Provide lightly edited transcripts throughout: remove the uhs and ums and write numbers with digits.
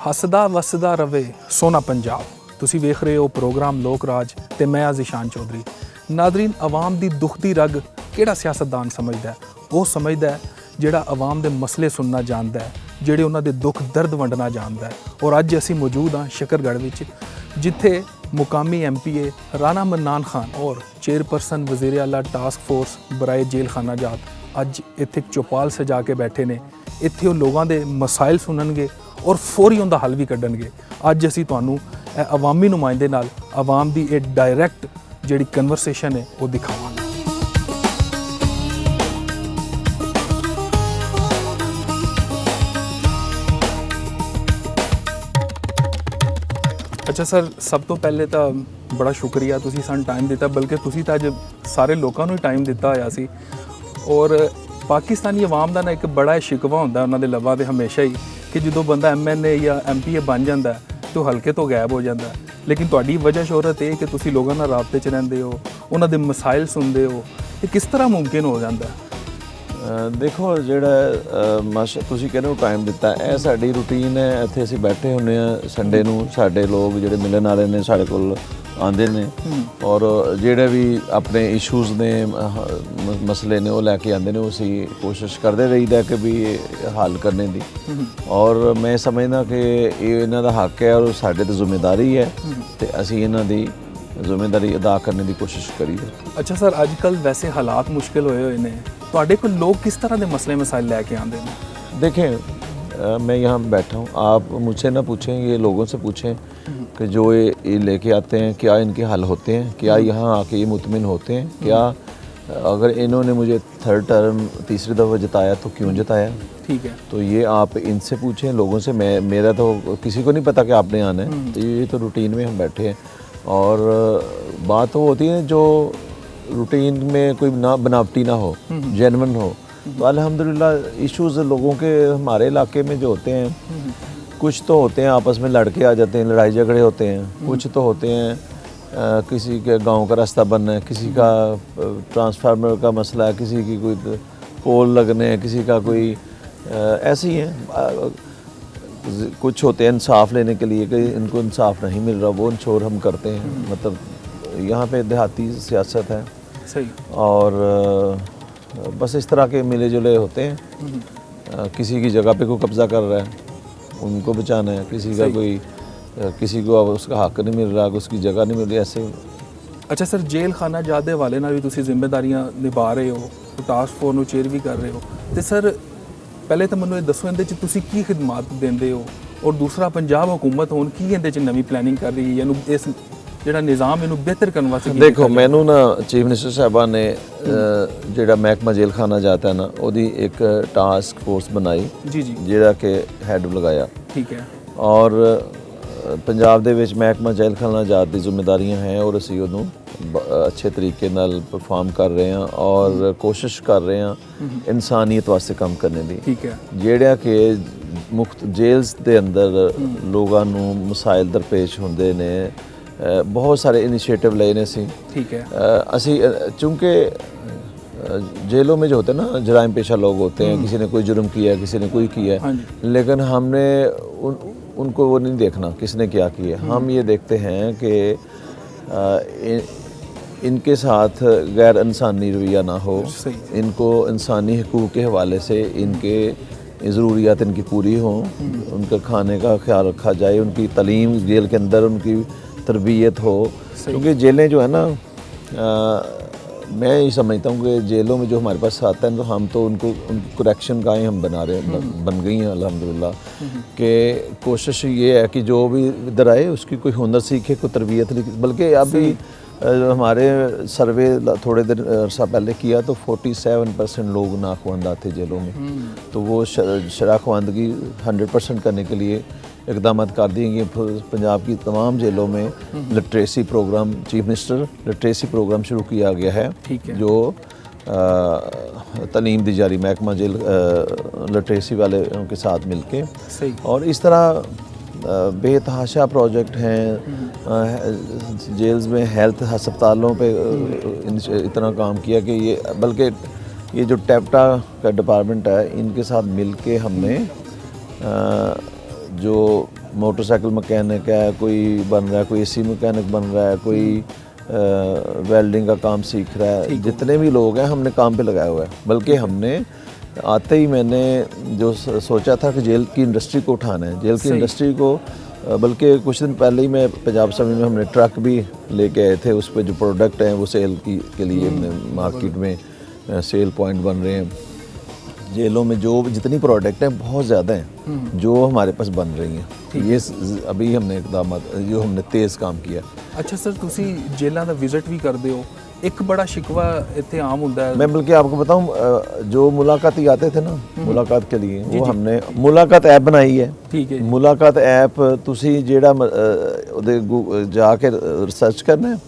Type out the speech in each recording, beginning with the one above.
ਹੱਸਦਾ ਵਸਦਾ ਰਵੇ ਸੋਹਣਾ ਪੰਜਾਬ। ਤੁਸੀਂ ਵੇਖ ਰਹੇ ਹੋ ਪ੍ਰੋਗਰਾਮ ਲੋਕ ਰਾਜ ਤੇ ਮੈਂ ਆ ਜ਼ਿਸ਼ਾਨ ਚੌਧਰੀ। ਨਾਜ਼ਰੀਨ, ਆਵਾਮ ਦੀ ਦੁੱਖ ਦੀ ਰਗ ਕਿਹੜਾ ਸਿਆਸਤਦਾਨ ਸਮਝਦਾ ਹੈ? ਉਹ ਸਮਝਦਾ ਹੈ ਜਿਹੜਾ ਆਵਾਮ ਦੇ ਮਸਲੇ ਸੁਣਨਾ ਜਾਣਦਾ ਹੈ, ਜਿਹੜੇ ਉਹਨਾਂ ਦੇ ਦੁੱਖ ਦਰਦ ਵੰਡਣਾ ਜਾਣਦਾ ਹੈ। ਔਰ ਅੱਜ ਅਸੀਂ ਮੌਜੂਦ ਹਾਂ ਸ਼ਕਰਗੜ੍ਹ ਵਿੱਚ, ਜਿੱਥੇ ਮੁਕਾਮੀ MPA ਰਾਣਾ ਮन्नान खान और चेयरपर्सन वज़ीर आला टास्क फोर्स बराए जेल खाना जात ਅੱਜ ਇੱਥੇ ਚੌਪਾਲ ਸਜਾ ਕੇ ਬੈਠੇ ਨੇ। ਇੱਥੇ ਉਹ ਲੋਕਾਂ ਦੇ ਮਸਾਇਲ ਸੁਣਨਗੇ ਔਰ ਫੌਰੀ ਉਹਦਾ ਹੱਲ ਵੀ ਕੱਢਣਗੇ। ਅੱਜ ਅਸੀਂ ਤੁਹਾਨੂੰ ਇਹ ਆਵਾਮੀ ਨੁਮਾਇੰਦੇ ਨਾਲ ਆਵਾਮ ਦੀ ਇਹ ਡਾਇਰੈਕਟ ਜਿਹੜੀ ਕਨਵਰਸੇਸ਼ਨ ਹੈ ਉਹ ਦਿਖਾਵਾਂਗੇ। अच्छा सर, सब तो पहले तो बड़ा शुक्रिया तुसी सानू टाइम दिता, बल्कि तुसी तो अज सारे लोगों को टाइम दिता होया सी। और पाकिस्तानी अवाम का ना एक बड़ा शिकवा होंदा उन्हां दे लवां ते हमेशा ही कि जो बंदा MNA या MPA बन जाता है तो हल्के तो गायब हो जाता है। लेकिन तुहाडी वजह शोहरत है कि तुसी लोगों नाल राबते च रहिंदे हो, उन्हां दे मसाइल सुनदे हो। ये किस तरह मुमकिन हो जाता है? देखो ਜਿਹੜਾ ਤੁਸੀਂ ਕਹਿੰਦੇ ਹੋ ਟਾਈਮ ਦਿੱਤਾ, ਇਹ ਸਾਡੀ ਰੂਟੀਨ ਹੈ। ਇੱਥੇ ਅਸੀਂ ਬੈਠੇ ਹੁੰਦੇ ਹਾਂ ਸੰਡੇ ਨੂੰ, ਸਾਡੇ ਲੋਕ ਜਿਹੜੇ ਮਿਲਣ ਵਾਲੇ ਨੇ ਸਾਡੇ ਕੋਲ ਆਉਂਦੇ ਨੇ ਔਰ ਜਿਹੜੇ ਵੀ ਆਪਣੇ ਇਸ਼ੂਜ਼ ਨੇ ਮਸਲੇ ਨੇ ਉਹ ਲੈ ਕੇ ਆਉਂਦੇ ਨੇ। ਉਹ ਅਸੀਂ ਕੋਸ਼ਿਸ਼ ਕਰਦੇ ਰਹੀਦਾ ਕਿ ਵੀ ਹੱਲ ਕਰਨੇ ਦੀ। ਔਰ ਮੈਂ ਸਮਝਦਾ ਕਿ ਇਹ ਇਹਨਾਂ ਦਾ ਹੱਕ ਹੈ ਔਰ ਸਾਡੇ ਤੇ ਜ਼ਿੰਮੇਵਾਰੀ ਹੈ ਤੇ ਅਸੀਂ ਇਹਨਾਂ ਦੀ ਜ਼ਿੰਮੇਵਾਰੀ ਅਦਾ ਕਰਨ ਦੀ ਕੋਸ਼ਿਸ਼ ਕਰੀਏ। अच्छा सर, अजकल वैसे हालात मुश्किल होए हुए ने, ਤੁਹਾਡੇ ਕੋਲ लोग किस तरह के मसले मसाइल लेके आते हैं? देखें, मैं यहाँ बैठा हूँ, आप मुझसे ना पूछें, ये लोगों से पूछें कि जो ये लेके आते हैं क्या इनके हल होते हैं, क्या यहाँ आके ये मुतमिन होते हैं, क्या अगर इन्होंने मुझे थर्ड टर्म तीसरी दफ़ा जिताया तो क्यों जिताया? ठीक है, तो ये आप इनसे पूछें, लोगों से। मेरा तो किसी को नहीं पता कि आपने आना है। तो ये तो रूटीन में हम बैठे हैं और बात वो होती है जो रूटीन में कोई ना बनावटी ना हो, जेन्युइन हो। तो अल्हम्दुलिल्लाह इश्यूज़ लोगों के हमारे इलाके में जो होते हैं, कुछ तो होते हैं आपस में लड़के आ जाते हैं, लड़ाई झगड़े होते हैं। कुछ तो होते हैं किसी के गांव का रास्ता बनना है, किसी का ट्रांसफार्मर का मसला है, किसी की कोई पोल लगने हैं, किसी का कोई ऐसे ही है। कुछ होते हैं इंसाफ लेने के लिए कि इनको इंसाफ नहीं मिल रहा, वो इंश्योर हम करते हैं। मतलब यहाँ पे देहाती सियासत है सही। और बस इस तरह के मिले जुले होते हैं। किसी की जगह पे कोई कब्ज़ा कर रहा है, उनको बचाना है। किसी का कोई किसी को अब उसका हक नहीं मिल रहा, उसकी जगह नहीं मिल रही, ऐसे। अच्छा सर, जेल खाना जात दे वाले नाल भी तुसी जिम्मेदारियां निभा रहे हो, टास्क फोर्स ਨੂੰ चेयर भी कर रहे हो। ਤੇ ਸਰ ਪਹਿਲੇ ਤਾਂ ਮੈਨੂੰ ਇਹ ਦੱਸੋ ਇਹਦੇ 'ਚ ਤੁਸੀਂ ਕੀ ਖਿਦਮਤ ਦਿੰਦੇ ਹੋ, ਔਰ ਦੂਸਰਾ ਪੰਜਾਬ ਹੁਕੂਮਤ ਹੁਣ ਕੀ ਇਹਦੇ 'ਚ ਨਵੀਂ ਪਲੈਨਿੰਗ ਕਰ ਰਹੀ ਹੈ ਇਹਨੂੰ ਇਸ ਜਿਹੜਾ ਨਿਜ਼ਾਮ ਇਹਨੂੰ ਬਿਹਤਰ ਕਰਨ ਵਾਸਤੇ? ਦੇਖੋ, ਮੈਨੂੰ ਨਾ ਚੀਫ ਮਿਨਿਸਟਰ ਸਾਹਿਬਾਨ ਨੇ ਜਿਹੜਾ ਮਹਿਕਮਾ ਜੇਲ ਖਾਨਾ ਜਾਤਾ ਨਾ ਉਹਦੀ ਇੱਕ ਟਾਸਕ ਫੋਰਸ ਬਣਾਈ ਜੀ ਜਿਹੜਾ ਕਿ ਹੈਡ ਲਗਾਇਆ। ਠੀਕ ਹੈ। ਔਰ ਪੰਜਾਬ ਦੇ ਵਿੱਚ ਮਹਿਕਮਾ ਜੇਲ ਖਾਨਾ ਜਾਤ ਦੀ ਜ਼ਿੰਮੇਵਾਰੀਆਂ ਹੈ ਔਰ ਅਸੀਂ ਉਹਨੂੰ ਅੱਛੇ ਤਰੀਕੇ ਨਾਲ ਪਰਫਾਰਮ ਕਰ ਰਹੇ ਹਾਂ ਔਰ ਕੋਸ਼ਿਸ਼ ਕਰ ਰਹੇ ਹਾਂ ਇਨਸਾਨੀਅਤ ਵਾਸਤੇ ਕੰਮ ਕਰਨ ਦੀ। ਠੀਕ ਹੈ। ਜਿਹੜਾ ਕਿ ਮੁਖਤ ਜੇਲ੍ਸ ਦੇ ਅੰਦਰ ਲੋਕਾਂ ਨੂੰ ਮਸਾਇਲ ਦਰਪੇਸ਼ ਹੁੰਦੇ ਨੇ, बहुत सारे इनिशिएटिव ले ने सी। ठीक है। असी चूँकि जेलों में जो होते हैं ना जराइम पेशा लोग होते हैं, किसी ने कोई जुर्म किया है, किसी ने कोई किया है, लेकिन हमने उनको वो नहीं देखना किसने क्या किया। हम ये देखते हैं कि इनके साथ गैर इंसानी रवैया ना हो, इनको इंसानी हकूक़ के हवाले से इनके ज़रूरियात इनकी पूरी हों, उनका खाने का ख्याल रखा जाए, उनकी तालीम जेल के अंदर उनकी तरबियत हो। क्योंकि जेलें जो है ना, मैं ये समझता हूँ कि जेलों में जो हमारे पास आता है तो हम तो उनको करेक्शन गाहें हम बना रहे हैं, बन गई हैं अल्हम्दुलिल्लाह। कि कोशिश ये है कि जो भी इधर आए उसकी कोई हुनर सीखे, कोई तरबियत, बल्कि अभी हमारे सर्वे थोड़े दिन अर्सा पहले किया तो 47% लोग नाखवानदार थे जेलों में। तो वो शराखवानदगी 100% करने के लिए इकदाम कर दिए गए। पंजाब की तमाम जेलों में literacy programme, chief minister literacy programme शुरू किया गया है। जो तालीम दी जारी महकमा जेल लिटरेसी वाले के साथ मिलके। और इस तरह बेतहाशा प्रोजेक्ट हैं जेल्स में, हेल्थ अस्पतालों पे इतना काम किया कि ये, बल्कि ये जो टैप्टा का डिपार्टमेंट है इनके साथ मिल के हमने जो मोटरसाइकिल मकैनिक है, कोई बन रहा है, कोई एसी मकैनिक बन रहा है, कोई वेल्डिंग का काम सीख रहा है। जितने भी लोग हैं हमने काम पे लगाया हुआ है। बल्कि हमने आते ही मैंने जो सोचा था कि जेल की इंडस्ट्री को उठाना है, जेल की इंडस्ट्री को, बल्कि कुछ दिन पहले ही मैं पंजाब असेंबली में हमने ट्रक भी लेके आए थे। उस पर जो प्रोडक्ट हैं वो सेल के लिए मार्केट में सेल पॉइंट बन रहे हैं। जेलों में जो जितनी प्रोडक्ट हैं बहुत ज़्यादा हैं जो हमारे पास बन रही हैं। ये अभी हमने इकदाम जो हमने तेज़ काम किया। अच्छा सर, ਤੁਸੀਂ ਜੇਲਾਂ ਦਾ ਵਿਜ਼ਿਟ ਵੀ ਕਰਦੇ ਹੋ। एक बड़ा शिकवा इतने आम होता है। मैं बल्कि आपको बताऊं, जो मुलाकाती आते थे ना मुलाकात के लिए, वो हमने मुलाकात ऐप बनाई है। ठीक है। मुलाकात ऐप ਤੁਸੀਂ ਜਿਹੜਾ ਉਹਦੇ ਜਾ ਕੇ ਰਿਸਰਚ ਕਰਨਾ ਹੈ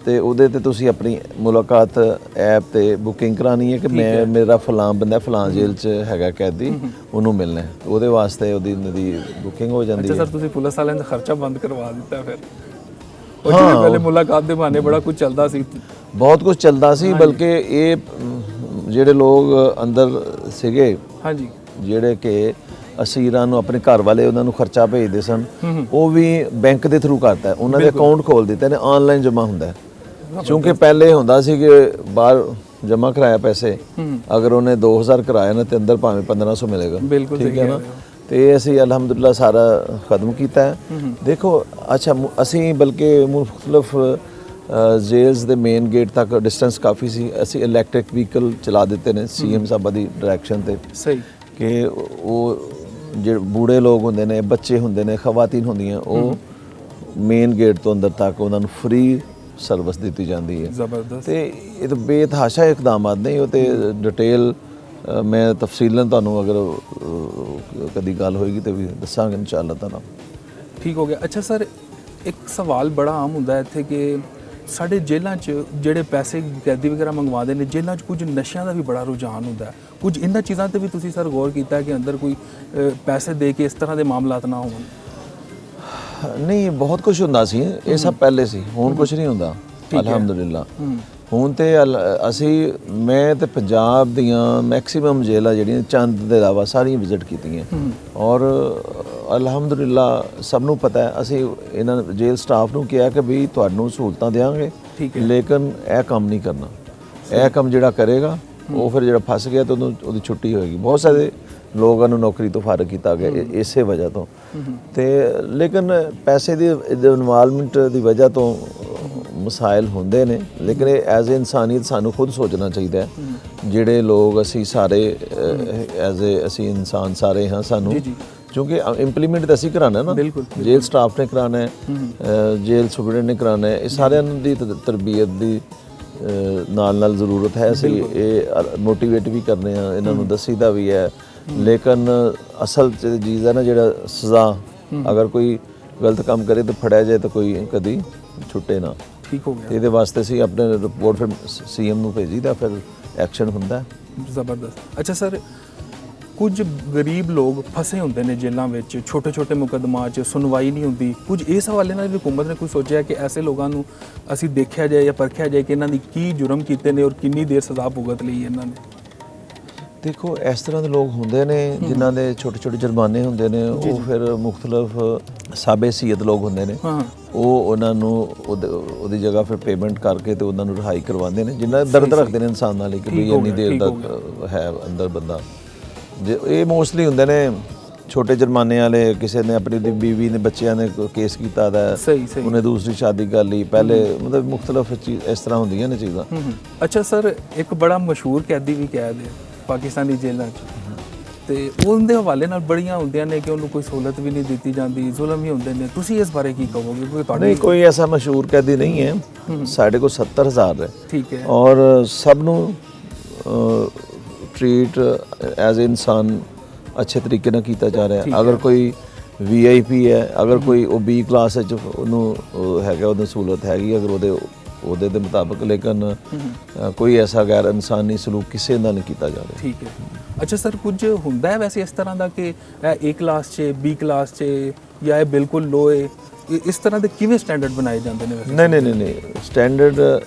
ਤੇ ਉਹਦੇ ਤੇ ਤੁਸੀਂ ਆਪਣੀ ਮੁਲਾਕਾਤ ਐਪ ਤੇ ਬੁਕਿੰਗ ਕਰਾਣੀ ਹੈ ਕਿ ਮੈਂ ਮੇਰਾ ਫਲਾਂ ਬੰਦਾ ਫਲਾਂ ਜੇਲ੍ਹ 'ਚ ਹੈਗਾ ਕੈਦੀ, ਉਹਨੂੰ ਮਿਲਣਾ ਹੈ। ਉਹਦੇ ਵਾਸਤੇ ਉਹਦੀ ਬੁਕਿੰਗ ਹੋ ਜਾਂਦੀ ਹੈ। ਅੱਛਾ ਸਰ, ਤੁਸੀਂ ਪੁਲਿਸ ਵਾਲਿਆਂ ਦਾ ਖਰਚਾ ਬੰਦ ਕਰਵਾ ਦਿੱਤਾ ਫਿਰ? ਉਹ ਜਿਹੜੇ ਪਹਿਲੇ ਮੁਲਾਕਾਤ ਦੇ ਬਹਾਨੇ ਬੜਾ ਕੁਝ ਚੱਲਦਾ ਸੀ, ਬਹੁਤ ਕੁਝ ਚੱਲਦਾ ਸੀ। ਬਲਕਿ ਇਹ ਜਿਹੜੇ ਲੋਕ ਅੰਦਰ ਸੀਗੇ, ਹਾਂਜੀ, ਜਿਹੜੇ ਕਿ ਅਸੀਰਾਂ ਨੂੰ ਆਪਣੇ ਘਰ ਵਾਲੇ ਉਹਨਾਂ ਨੂੰ ਖਰਚਾ ਭੇਜਦੇ ਸਨ, ਉਹ ਵੀ ਬੈਂਕ ਦੇ ਥਰੂ ਕਰਦਾ। ਉਹਨਾਂ ਦੇ ਅਕਾਊਂਟ ਖੋਲ ਦਿੱਤੇ ਨੇ, ਆਨਲਾਈਨ ਜਮ੍ਹਾਂ ਹੁੰਦਾ ਹੈ। ਕਿਉਂਕਿ ਪਹਿਲੇ ਹੁੰਦਾ ਸੀ ਕਿ ਬਾਹਰ ਜਮ੍ਹਾਂ ਕਰਾਇਆ ਪੈਸੇ, ਅਗਰ ਉਹਨੇ 2000 ਕਰਾਇਆ ਨਾ ਤੇ ਅੰਦਰ ਭਾਵੇਂ 1500 ਮਿਲੇਗਾ। ਬਿਲਕੁਲ ਠੀਕ ਹੈ ਨਾ। ਤੇ ਅਸੀਂ ਅਲਹਮਦੁਲਿਲਾ ਸਾਰਾ ਖਤਮ ਕੀਤਾ ਹੈ। ਦੇਖੋ, ਅੱਛਾ ਅਸੀਂ ਬਲਕਿ ਮੁਖਤਲਿਫ ਜੇਲ੍ਸ ਦੇ ਮੇਨ ਗੇਟ ਤੱਕ ਡਿਸਟੈਂਸ ਕਾਫੀ ਸੀ। ਅਸੀਂ ਇਲੈਕਟ੍ਰਿਕ ਵਹੀਕਲ ਚਲਾ ਦਿੱਤੇ ਨੇ ਸੀਐਮ ਸਾਹਿਬਾਂ ਦੀ ਡਾਇਰੈਕਸ਼ਨ ਤੇ। ਸਹੀ। ਕਿ ਉਹ ਜਿਹੜੇ ਬੂੜੇ ਲੋਕ ਹੁੰਦੇ ਨੇ, ਬੱਚੇ ਹੁੰਦੇ ਨੇ, ਖਵਾਤੀਨ ਹੁੰਦੀਆਂ, ਉਹ ਮੇਨ ਗੇਟ ਤੋਂ ਅੰਦਰ ਤੱਕ ਉਹਨਾਂ ਨੂੰ ਫ੍ਰੀ ਸਰਵਿਸ ਦਿੱਤੀ ਜਾਂਦੀ ਹੈ। ਜ਼ਬਰਦਸਤ। ਤੇ ਇਹ ਤਾਂ ਬੇਤਹਾਸ਼ਾ ਇਕਦਾਮਾਤ ਨੇ। ਉਹ ਤੇ ਡਿਟੇਲ ਮੈਂ ਤਫਸੀਲਨ ਤੁਹਾਨੂੰ ਅਗਰ ਕਦੀ ਗੱਲ ਹੋਏਗੀ ਤੇ ਵੀ ਦੱਸਾਂਗੇ ਇਨਸ਼ਾਅੱਲਾ ਤਾਲਾ। ਠੀਕ ਹੋ ਗਿਆ। ਅੱਛਾ ਸਰ, ਇੱਕ ਸਵਾਲ ਬੜਾ ਆਮ ਹੁੰਦਾ ਇੱਥੇ ਕਿ ਸਾਡੇ ਜੇਲ੍ਹਾਂ 'ਚ ਜਿਹੜੇ ਪੈਸੇ ਕੈਦੀ ਵਗੈਰਾ ਮੰਗਵਾਉਂਦੇ ਨੇ, ਜੇਲ੍ਹਾਂ 'ਚ ਕੁਝ ਨਸ਼ਿਆਂ ਦਾ ਵੀ ਬੜਾ ਰੁਝਾਨ ਹੁੰਦਾ। ਕੁਝ ਇਹਨਾਂ ਚੀਜ਼ਾਂ ਤੇ ਵੀ ਤੁਸੀਂ ਸਰ ਗੌਰ ਕੀਤਾ ਕਿ ਅੰਦਰ ਕੋਈ ਪੈਸੇ ਦੇ ਕੇ ਇਸ ਤਰ੍ਹਾਂ ਦੇ ਮਾਮਲਾਤ ਨਾ ਹੋਣ? ਨਹੀਂ, ਬਹੁਤ ਕੁਝ ਹੁੰਦਾ ਸੀ। ਇਹ ਸਭ ਪਹਿਲੇ ਸੀ, ਹੁਣ ਕੁਝ ਨਹੀਂ ਹੁੰਦਾ ਅਲਹਮਦੁਲਿਲਾ। ਹੁਣ ਤੇ ਅਸੀਂ ਮੈਂ ਤੇ ਪੰਜਾਬ ਦੀਆਂ ਮੈਕਸਿਮਮ ਜੇਲ੍ਹਾਂ ਜਿਹੜੀਆਂ ਚੰਦ ਦੇ ਇਲਾਵਾ ਸਾਰੀਆਂ ਵਿਜ਼ਿਟ ਕੀਤੀਆਂ ਔਰ ਅਲਹਮਦੁਲਿਲਾ ਸਭ ਨੂੰ ਪਤਾ ਹੈ। ਅਸੀਂ ਇਹਨਾਂ ਜੇਲ੍ਹ ਸਟਾਫ ਨੂੰ ਕਿਹਾ ਕਿ ਵੀ ਤੁਹਾਨੂੰ ਸਹੂਲਤਾਂ ਦੇਵਾਂਗੇ, ਲੇਕਿਨ ਇਹ ਕੰਮ ਨਹੀਂ ਕਰਨਾ। ਇਹ ਕੰਮ ਜਿਹੜਾ ਕਰੇਗਾ ਉਹ ਫਿਰ ਜਿਹੜਾ ਫਸ ਗਿਆ ਤਾਂ ਉਹਦੀ ਛੁੱਟੀ ਹੋਏਗੀ। ਬਹੁਤ ਸਾਰੇ ਲੋਕਾਂ ਨੂੰ ਨੌਕਰੀ ਤੋਂ ਫਾਰਗ ਕੀਤਾ ਗਿਆ ਇਸੇ ਵਜ੍ਹਾ ਤੋਂ। ਤੇ ਲੇਕਿਨ ਪੈਸੇ ਦੀ ਇਨਵਾਲਵਮੈਂਟ ਦੀ ਵਜ੍ਹਾ ਤੋਂ ਮਸਾਇਲ ਹੁੰਦੇ ਨੇ। ਲੇਕਿਨ ਇਹ ਐਜ਼ ਏ ਇਨਸਾਨੀਅਤ ਸਾਨੂੰ ਖੁਦ ਸੋਚਣਾ ਚਾਹੀਦਾ ਹੈ। ਜਿਹੜੇ ਲੋਕ ਅਸੀਂ ਸਾਰੇ ਐਜ਼ ਏ ਅਸੀਂ ਇਨਸਾਨ ਸਾਰੇ ਹਾਂ, ਸਾਨੂੰ ਕਿਉਂਕਿ ਇੰਪਲੀਮੈਂਟ ਤਾਂ ਅਸੀਂ ਕਰਾਉਣਾ ਨਾ, ਜੇਲ੍ਹ ਸਟਾਫ ਨੇ ਕਰਾਉਣਾ ਹੈ, ਜੇਲ੍ਹ ਸੁਪਰਡੈਂਟ ਨੇ ਕਰਾਉਣਾ ਹੈ। ਇਹ ਸਾਰਿਆਂ ਦੀ ਤਰਬੀਅਤ ਦੀ ਨਾਲ ਜ਼ਰੂਰਤ ਹੈ। ਅਸੀਂ ਇਹ ਮੋਟੀਵੇਟ ਵੀ ਕਰਨੇ ਆ, ਇਹਨਾਂ ਨੂੰ ਦੱਸੀਦਾ ਵੀ ਹੈ। ਲੇਕਿਨ ਅਸਲ ਚੀਜ਼ ਹੈ ਨਾ, ਜਿਹੜਾ ਸਜ਼ਾ, ਅਗਰ ਕੋਈ ਗਲਤ ਕੰਮ ਕਰੇ ਤਾਂ ਫੜਿਆ ਜਾਏ ਤਾਂ ਕੋਈ ਕਦੀ ਛੁੱਟੇ ਨਾ। ਠੀਕ ਹੋ ਗਿਆ। ਇਹਦੇ ਵਾਸਤੇ ਅਸੀਂ ਆਪਣੇ ਰਿਪੋਰਟ ਫਿਰ ਸੀਐਮ ਨੂੰ ਭੇਜੀਦਾ, ਫਿਰ ਐਕਸ਼ਨ ਹੁੰਦਾ। ਜ਼ਬਰਦਸਤ। ਅੱਛਾ ਸਰ, ਕੁਝ ਗਰੀਬ ਲੋਕ ਫਸੇ ਹੁੰਦੇ ਨੇ ਜੇਲ੍ਹਾਂ ਵਿੱਚ, ਛੋਟੇ ਛੋਟੇ ਮੁਕੱਦਮਾਂ 'ਚ ਸੁਣਵਾਈ ਨਹੀਂ ਹੁੰਦੀ। ਕੁਝ ਇਸ ਹਵਾਲੇ ਨਾਲ ਵੀ ਹਕੂਮਤ ਨੇ ਕੁਝ ਸੋਚਿਆ ਕਿ ਐਸੇ ਲੋਕਾਂ ਨੂੰ ਅਸੀਂ ਦੇਖਿਆ ਜਾਏ ਜਾਂ ਪਰਖਿਆ ਜਾਏ ਕਿ ਇਹਨਾਂ ਦੀ ਕੀ ਜੁਰਮ ਕੀਤੇ ਨੇ ਔਰ ਕਿੰਨੀ ਦੇਰ ਸਜ਼ਾ ਭੁਗਤ ਲਈ ਇਹਨਾਂ ਨੇ? ਦੇਖੋ, ਇਸ ਤਰ੍ਹਾਂ ਦੇ ਲੋਕ ਹੁੰਦੇ ਨੇ ਜਿਨ੍ਹਾਂ ਦੇ ਛੋਟੇ ਛੋਟੇ ਜੁਰਮਾਨੇ ਹੁੰਦੇ ਨੇ। ਉਹ ਫਿਰ ਮੁਖਤਲਿਫ ਸਾਬੇ ਸੀਅਤ ਲੋਕ ਹੁੰਦੇ ਨੇ, ਉਹ ਉਹਨਾਂ ਨੂੰ ਉਹਦੀ ਜਗ੍ਹਾ ਫਿਰ ਪੇਮੈਂਟ ਕਰਕੇ ਤੇ ਉਹਨਾਂ ਨੂੰ ਰਿਹਾਈ ਕਰਵਾਉਂਦੇ ਨੇ, ਜਿਨ੍ਹਾਂ ਦਰਦ ਰੱਖਦੇ ਨੇ ਇਨਸਾਨ ਨਾਲ ਕਿ ਵੀ ਇੰਨੀ ਦੇਰ ਤੱਕ ਹੈ ਅੰਦਰ ਬੰਦਾ। ਇਹ ਮੋਸਟਲੀ ਹੁੰਦੇ ਨੇ ਛੋਟੇ ਜੁਰਮਾਨੇ ਵਾਲੇ। ਕਿਸੇ ਨੇ ਆਪਣੀ ਬੀਵੀ ਨੇ, ਬੱਚਿਆਂ ਨੇ ਕੇਸ ਕੀਤਾ ਦਾ, ਉਹਨੇ ਦੂਸਰੀ ਸ਼ਾਦੀ ਕਰ ਲਈ ਪਹਿਲੇ, ਮਤਲਬ ਮੁਖਤਲਿਫ ਇਸ ਤਰ੍ਹਾਂ ਹੁੰਦੀਆਂ ਨੇ ਚੀਜ਼ਾਂ। ਅੱਛਾ ਸਰ, ਇੱਕ ਬੜਾ ਮਸ਼ਹੂਰ ਕੈਦੀ ਵੀ ਕੈਦ ਹੈ ਪਾਕਿਸਤਾਨੀ ਜੇਲ੍ਹਾਂ 'ਚ, ਤੇ ਉਹਦੇ ਹਵਾਲੇ ਨਾਲ ਬੜੀਆਂ ਹੁੰਦੀਆਂ ਨੇ ਕਿ ਉਹਨੂੰ ਕੋਈ ਸਹੂਲਤ ਵੀ ਨਹੀਂ ਦਿੱਤੀ ਜਾਂਦੀ, ਜ਼ੁਲਮ ਹੀ ਹੁੰਦੇ ਨੇ। ਤੁਸੀਂ ਇਸ ਬਾਰੇ ਕੀ ਕਹੋਗੇ? ਕੋਈ ਤੁਹਾਡੇ? ਨਹੀਂ, ਕੋਈ ਐਸਾ ਮਸ਼ਹੂਰ ਕੈਦੀ ਨਹੀਂ ਹੈ। ਸਾਡੇ ਕੋਲ 70,000 ਹੈ। ਠੀਕ ਹੈ। ਔਰ ਸਭ ਨੂੰ ਟ੍ਰੀਟ ਐਜ਼ ਏ ਇਨਸਾਨ ਅੱਛੇ ਤਰੀਕੇ ਨਾਲ ਕੀਤਾ ਜਾ ਰਿਹਾ। ਅਗਰ ਕੋਈ VIP ਹੈ, ਅਗਰ ਕੋਈ ਉਹ B ਕਲਾਸ ਵਿੱਚ ਉਹਨੂੰ ਹੈਗਾ, ਉਹਨੂੰ ਸਹੂਲਤ ਹੈਗੀ ਅਗਰ ਉਹਦੇ ਦੇ ਮੁਤਾਬਕ, ਲੇਕਿਨ ਕੋਈ ਐਸਾ ਗੈਰ ਇਨਸਾਨੀ ਸਲੂਕ ਕਿਸੇ ਨਾਲ ਨਹੀਂ ਕੀਤਾ ਜਾ ਰਿਹਾ। ਠੀਕ ਹੈ। ਅੱਛਾ ਸਰ, ਕੁਝ ਹੁੰਦਾ ਹੈ ਵੈਸੇ ਇਸ ਤਰ੍ਹਾਂ ਦਾ ਕਿ ਇਹ A ਕਲਾਸ 'ਚ, B ਕਲਾਸ 'ਚ ਜਾਂ ਇਹ ਬਿਲਕੁਲ ਲੋ ਹੈ? ਇਸ ਤਰ੍ਹਾਂ ਦੇ ਕਿਵੇਂ ਸਟੈਂਡਰਡ ਬਣਾਏ ਜਾਂਦੇ ਨੇ ਵੈਸੇ? ਨਹੀਂ, ਸਟੈਂਡਰਡ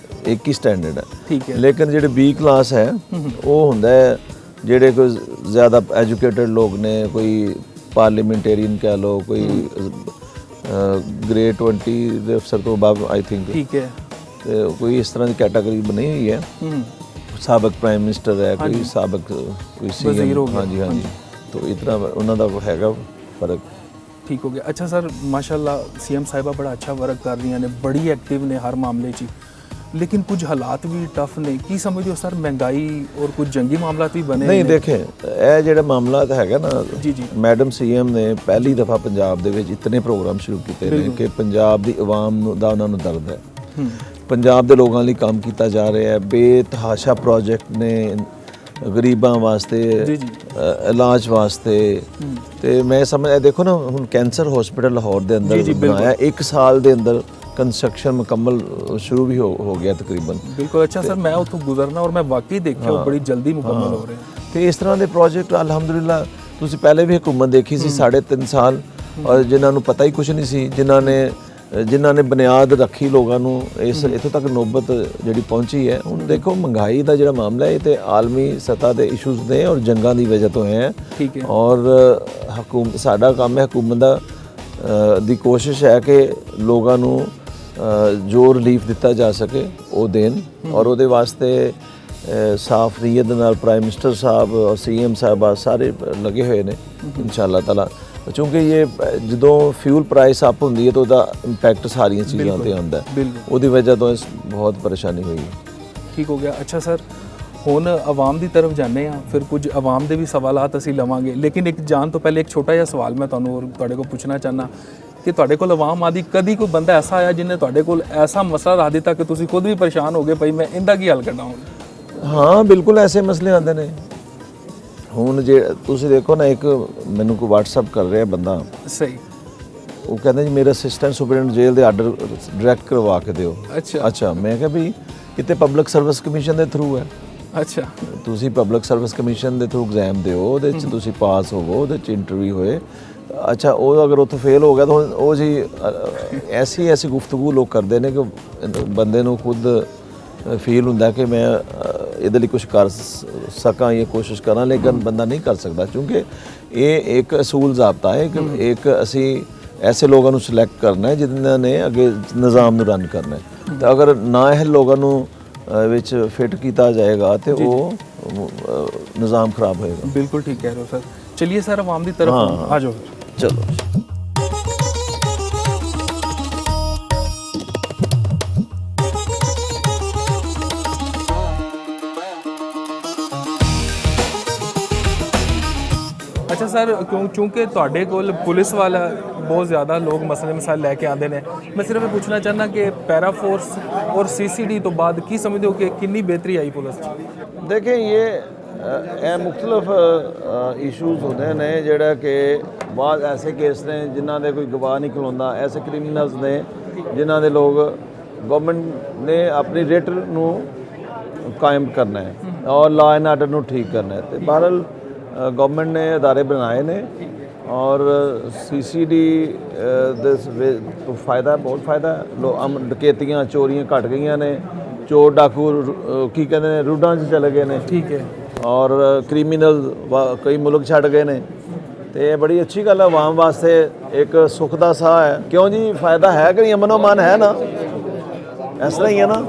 ਇੱਕ ਹੀ ਸਟੈਂਡਰਡ ਹੈ। ਠੀਕ ਹੈ। ਲੇਕਿਨ ਜਿਹੜੇ B ਕਲਾਸ ਹੈ ਉਹ ਹੁੰਦਾ ਹੈ ਜਿਹੜੇ ਕੋਈ ਜ਼ਿਆਦਾ ਐਜੂਕੇਟਡ ਲੋਕ ਨੇ, ਕੋਈ पार्लीमेंटेरियन कह लो, कोई ग्रेड 20 ਦੇ ਅਫਸਰ ਤੋਂ above आई थिंक, ठीक है, ਤੇ ਕੋਈ ਇਸ ਤਰ੍ਹਾਂ ਦੀ ਕੈਟਾਗਰੀ ਬਣੀ ਹੋਈ ਹੈ। ਸਾਬਕ ਪ੍ਰਾਈਮ ਮਿਨਿਸਟਰ ਹੈ, ਕੋਈ ਸਾਬਕ ਕੋਈ ਸੀਐਮ, ਹਾਂਜੀ ਹਾਂਜੀ, तो इतना ਉਹਨਾਂ ਦਾ ਹੈਗਾ ਫਰਕ। ठीक हो गया। अच्छा सर, माशाल्लाह सीएम साहिबा बड़ा अच्छा वर्क कर रही ने, बड़ी एक्टिव ने हर मामले 'ਚ, लेकिन कुछ हालात भी टफ ने। की समझते हो सर, महंगाई और कुछ जंगी मामला भी बने? नहीं देखे, ਇਹ ਜਿਹੜਾ ਮਾਮਲਾ ਤਾਂ ਹੈਗਾ ਨਾ जी जी, ਮੈਡਮ ਸੀਐਮ ਨੇ ਪਹਿਲੀ ਦਫਾ ਪੰਜਾਬ ਦੇ ਵਿੱਚ ਇਤਨੇ ਪ੍ਰੋਗਰਾਮ ਸ਼ੁਰੂ ਕੀਤੇ ਨੇ ਕਿ ਪੰਜਾਬ ਦੀ ਆਵਾਮ ਦਾ ਉਹਨਾਂ ਨੂੰ ਦਰਦ ਹੈ। ਪੰਜਾਬ ਦੇ ਲੋਕਾਂ ਲਈ ਕੰਮ ਕੀਤਾ ਜਾ ਰਿਹਾ ਹੈ, ਬੇਤਹਾਸ਼ਾ ਪ੍ਰੋਜੈਕਟ ਨੇ ਗਰੀਬਾਂ ਵਾਸਤੇ, जी जी, ਇਲਾਜ ਵਾਸਤੇ। ਤੇ ਮੈਂ ਸਮਝ ਦੇਖੋ ਨਾ, ਹੁਣ ਕੈਂਸਰ ਹਸਪੀਟਲ ਲਾਹੌਰ ਦੇ ਅੰਦਰ ਬਣਾਇਆ, 1 ਸਾਲ ਦੇ ਅੰਦਰ ਕੰਸਟਰਕਸ਼ਨ ਮੁਕੰਮਲ शुरू भी हो गया तकरीबन। बिल्कुल। अच्छा सर, मैं उतो गुजरना और मैं वाकई देखा बड़ी जल्दी मुकम्मल हो रहे हैं। तो इस तरह के प्रोजेक्ट अलहमदुलिल्लाह तुसी पहले भी हुकूमत देखी सी 3.5 साल, और जिन्हां नूं पता ही कुछ नहीं सी, जिन्हां ने बुनियाद रखी लोगों नूं इस इत्थों तक नौबत जिहड़ी पहुंची है। हुण देखो महंगाई का जिहड़ा मामला है ये आलमी सतह के इशूज़ ने और जंगां की वजह तो है। ठीक है। और हुकूमत, साडा काम है हुकूमत दी कोशिश है कि लोगों नूं जो रिलीफ दिता जा सके वो देन, और ਉਹਦੇ ਵਾਸਤੇ ਸਾਫ ਨੀਅਤ ਨਾਲ ਪ੍ਰਾਈਮ ਮਿਨਿਸਟਰ ਸਾਹਿਬ और सीएम ਸਾਹਿਬਾ ਸਾਰੇ ਲੱਗੇ ਹੋਏ ਨੇ ਇਨਸ਼ਾਅੱਲਾ ਤਾਲਾ। ਕਿਉਂਕਿ ਇਹ ਜਦੋਂ ਫਿਊਲ ਪ੍ਰਾਈਸ ਅਪ ਹੁੰਦੀ ਹੈ ਤਾਂ ਉਹਦਾ ਇੰਪੈਕਟ ਸਾਰੀਆਂ ਚੀਜ਼ਾਂ ਤੇ ਆਉਂਦਾ ਹੈ, ਉਹਦੀ ਵਜ੍ਹਾ ਤੋਂ ਬਹੁਤ ਪਰੇਸ਼ਾਨੀ ਹੋਈ। ਠੀਕ ਹੋ ਗਿਆ। ਅੱਛਾ ਸਰ, ਹੁਣ ਆਵਾਮ ਦੀ ਤਰਫ ਜਾਂਦੇ ਹਾਂ, ਫਿਰ ਕੁਝ ਆਵਾਮ ਦੇ ਵੀ ਸਵਾਲਾਤ ਅਸੀਂ ਲਵਾਂਗੇ, ਲੇਕਿਨ ਇੱਕ ਜਾਣ ਤੋਂ ਪਹਿਲੇ ਇੱਕ ਛੋਟਾ ਜਿਹਾ ਸਵਾਲ ਮੈਂ ਤੁਹਾਨੂੰ ਹੋਰ ਤੁਹਾਡੇ ਕੋਲ ਪੁੱਛਣਾ ਚਾਹੁੰਦਾ ਕਿ ਤੁਹਾਡੇ ਕੋਲ ਆਵਾਮ ਆਦੀ ਕਦੀ ਕੋਈ ਬੰਦਾ ਐਸਾ ਆਇਆ ਜਿਹਨੇ ਤੁਹਾਡੇ ਕੋਲ ਐਸਾ ਮਸਲਾ ਰੱਖ ਦਿੱਤਾ ਕਿ ਤੁਸੀਂ ਖੁਦ ਵੀ ਪਰੇਸ਼ਾਨ ਹੋ ਗਏ, ਭਾਈ ਮੈਂ ਇਹਦਾ ਕੀ ਹੱਲ ਕਰਨਾ ਹੁਣ? ਹਾਂ ਬਿਲਕੁਲ ਐਸੇ ਮਸਲੇ ਆਉਂਦੇ ਨੇ। ਹੁਣ ਜੇ ਤੁਸੀਂ ਦੇਖੋ ਨਾ, ਇੱਕ ਮੈਨੂੰ ਕੋਈ WhatsApp ਕਰ ਰਿਹਾ ਬੰਦਾ, ਸਹੀ, ਉਹ ਕਹਿੰਦਾ ਜੀ ਮੇਰਾ ਅਸਿਸਟੈਂਟ ਸੁਪਰਡੈਂਟ ਜੇਲ੍ਹ ਦੇ ਆਰਡਰ ਡਾਇਰੈਕਟ ਕਰਵਾ ਕੇ ਦਿਓ। ਅੱਛਾ, ਮੈਂ ਕਿਹਾ ਵੀ ਕਿਤੇ ਪਬਲਿਕ ਸਰਵਿਸ ਕਮਿਸ਼ਨ ਦੇ ਥਰੂ ਹੈ। ਅੱਛਾ, ਤੁਸੀਂ ਪਬਲਿਕ ਸਰਵਿਸ ਕਮਿਸ਼ਨ ਦੇ ਥਰੂ ਐਗਜ਼ਾਮ ਦਿਓ, ਉਹਦੇ 'ਚ ਤੁਸੀਂ ਪਾਸ ਹੋਵੋ, ਉਹਦੇ 'ਚ ਇੰਟਰਵਿਊ ਹੋਏ। ਅੱਛਾ, ਉਹ ਅਗਰ ਉੱਥੇ ਫੇਲ ਹੋ ਗਿਆ ਤਾਂ ਉਹ ਜੀ ਐਸੀ ਗੁਫ਼ਤਗੂ ਲੋਕ ਕਰਦੇ ਨੇ ਕਿ ਬੰਦੇ ਨੂੰ ਖੁਦ ਫੀਲ ਹੁੰਦਾ ਕਿ ਮੈਂ ਇਹਦੇ ਲਈ ਕੁਝ ਕਰ ਸਕਾਂ, ਇਹ ਕੋਸ਼ਿਸ਼ ਕਰਾਂ, ਲੇਕਿਨ ਬੰਦਾ ਨਹੀਂ ਕਰ ਸਕਦਾ ਕਿਉਂਕਿ ਇਹ ਇੱਕ ਅਸੂਲ ਜ਼ਾਬਤਾ ਹੈ ਕਿ ਇੱਕ ਅਸੀਂ ਐਸੇ ਲੋਕਾਂ ਨੂੰ ਸਿਲੈਕਟ ਕਰਨਾ ਹੈ ਜਿਨ੍ਹਾਂ ਨੇ ਅੱਗੇ ਨਿਜ਼ਾਮ ਨੂੰ ਰਨ ਕਰਨਾ ਹੈ। ਤਾਂ ਅਗਰ ਨਾ ਇਹ ਲੋਕਾਂ ਨੂੰ ਵਿੱਚ ਫਿੱਟ ਕੀਤਾ ਜਾਏਗਾ तो वो निज़ाम खराब होएगा। बिल्कुल ठीक कह रहे हो सर। चलिए सर, आवाम की तरफ आ जाओ। चलो। अच्छा सर, क्योंकि ਤੁਹਾਡੇ ਕੋਲ ਪੁਲਿਸ ਵਾਲਾ बहुत ज़्यादा लोग मसले मसाइल लैके आते हैं, मैं सिर्फ ये पूछना चाहना कि पैरा फोर्स और CCD तो बाद की समझते हो कि कितनी बेहतरी आई पुलिस? देखिए ये मुख्तलिफ इशूज़ होते हैं जोड़ा कि बाद ऐसे केस ने जिन्हों ने कोई गवाह नहीं खलोंदा, ऐसे क्रिमिनल्स ने जिन्हों ने लोग गवर्नमेंट ने अपनी रेट नू कायम करना है और लॉ एंड आर्डर नू ठीक करना है। तो बहरहाल गवर्नमेंट ने अदारे बनाए ने और CCD तो फ़ायदा बहुत फ़ायदा है। डकैतियाँ चोरियाँ घट गई ने, चोर डाकू की कहते हैं रूडां चले गए ने, ठीक है, और क्रिमिनल कई मुल्क छड़ गए ने। तो ये बड़ी अच्छी गल है, आवाम वास्ते एक सुख का साह है। क्यों जी, फ़ायदा है कि नहीं? अमनो मान है ना, इस तरह ही है ना।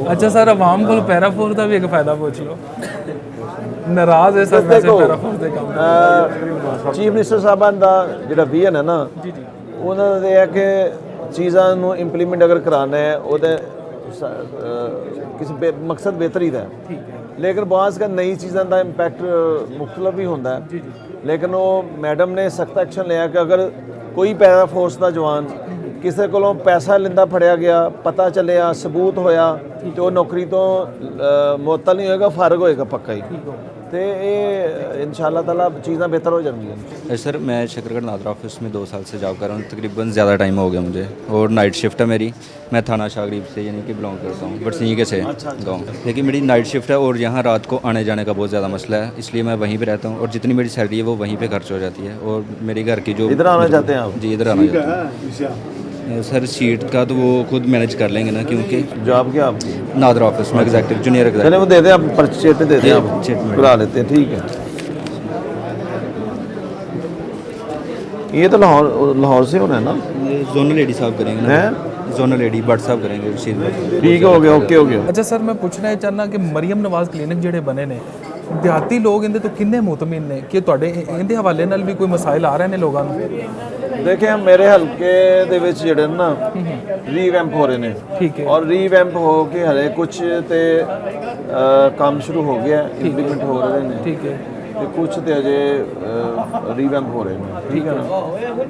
अच्छा सर, आवाम को पैरा फोर्स का भी एक फ़ायदा पूछ लो, नाराज है सर वैसे पैरा फोर्स के काम। चीफ मिनिस्टर साहबान का जो विजन है ना, उन्होंने है कि चीज़ों को इंप्लीमेंट अगर कराना है वो किसी मकसद बेहतरी का है, लेकिन बाज़ का नई चीज़ों का इंपैक्ट मुख्तलिफ भी होता है। लेकिन वो मैडम ने सख्त एक्शन लिया कि अगर कोई पैरा फोर्स का जवान किसी को पैसा लेंदा फड़िया गया, पता चलिया, सबूत होया, तो वो नौकरी तो मुअत्तल नहीं होएगा, फारग होएगा पक्का ही। तो ये इंशाअल्लाह ताला चीज़ें बेहतर हो जाएंगी। सर मैं शकरगढ़ नादरा ऑफिस में 2 साल से जॉब कर रहा हूँ, तकरीबन ज़्यादा टाइम हो गया मुझे, और नाइट शिफ्ट है मेरी। मैं थाना शाहगरीब से यानी कि बिलोंग करता हूँ, बरसीं के से गाँव, लेकिन मेरी नाइट शिफ्ट है और यहाँ रात को आने जाने का बहुत ज़्यादा मसला है, इसलिए मैं वहीं पर रहता हूँ और जितनी मेरी सैलरी है वो वहीं पर खर्च हो जाती है। और मेरे घर की जो इधर आना चाहते हैं आप? जी इधर आना चाहते हैं सर। सीट का तो वो खुद मैनेज कर लेंगे ना, क्योंकि जॉब क्या आपकी? नादरा ऑफिस में एग्जैक्टिव जूनियर चले एग्जैक्टिव। वो दे दें, आप पर्चेट दे दें, आप करा लेते हैं, ठीक है। ये तो लाहौर से होना है ना? ये जोनल एडी साहब करेंगे ना, हैं? जोनल एडी भट्ट साहब करेंगे रशीद भाई। ठीक हो गया, ओके हो गया। ਅੱਛਾ ਸਰ ਮੈਂ ਪੁੱਛਣਾ ਇਹ ਚਾਹੁੰਦਾ ਕਿ ਮਰੀਮ ਨਵਾਜ਼ ਕਲੀਨਿਕ ਜਿਹੜੇ ਬਣੇ ਨੇ ਦਿਹਾਤੀ ਲੋਕ ਇਹਦੇ ਤੋਂ ਕਿੰਨੇ ਮੁਤਮਿਨ ਨੇ ਕਿ ਤੁਹਾਡੇ ਇਹਦੇ ਹਵਾਲੇ ਨਾਲ ਵੀ ਕੋਈ ਮਸਾਇਲ ਆ ਰਹੇ ਨੇ ਲੋਕਾਂ ਨੂੰ? ਦੇਖਿਆ ਮੇਰੇ ਹਲਕੇ ਦੇ ਵਿੱਚ ਜਿਹੜੇ ਨੇ ਨਾ ਰੀਵੈਂਪ ਹੋ ਰਹੇ ਨੇ, ਠੀਕ ਹੈ ਔਰ ਰੀਵੈਂਪ ਹੋ ਕੇ ਹਲੇ ਕੁਝ ਤੇ ਕੰਮ ਸ਼ੁਰੂ ਹੋ ਗਿਆ, ਇੰਪਲੀਮੈਂਟ ਹੋ ਰਹੇ ਨੇ, ਠੀਕ ਹੈ ਤੇ ਕੁਝ ਤੇ ਅਜੇ ਰੀਵੈਂਪ ਹੋ ਰਹੇ ਨੇ, ਠੀਕ ਹੈ ਨਾ,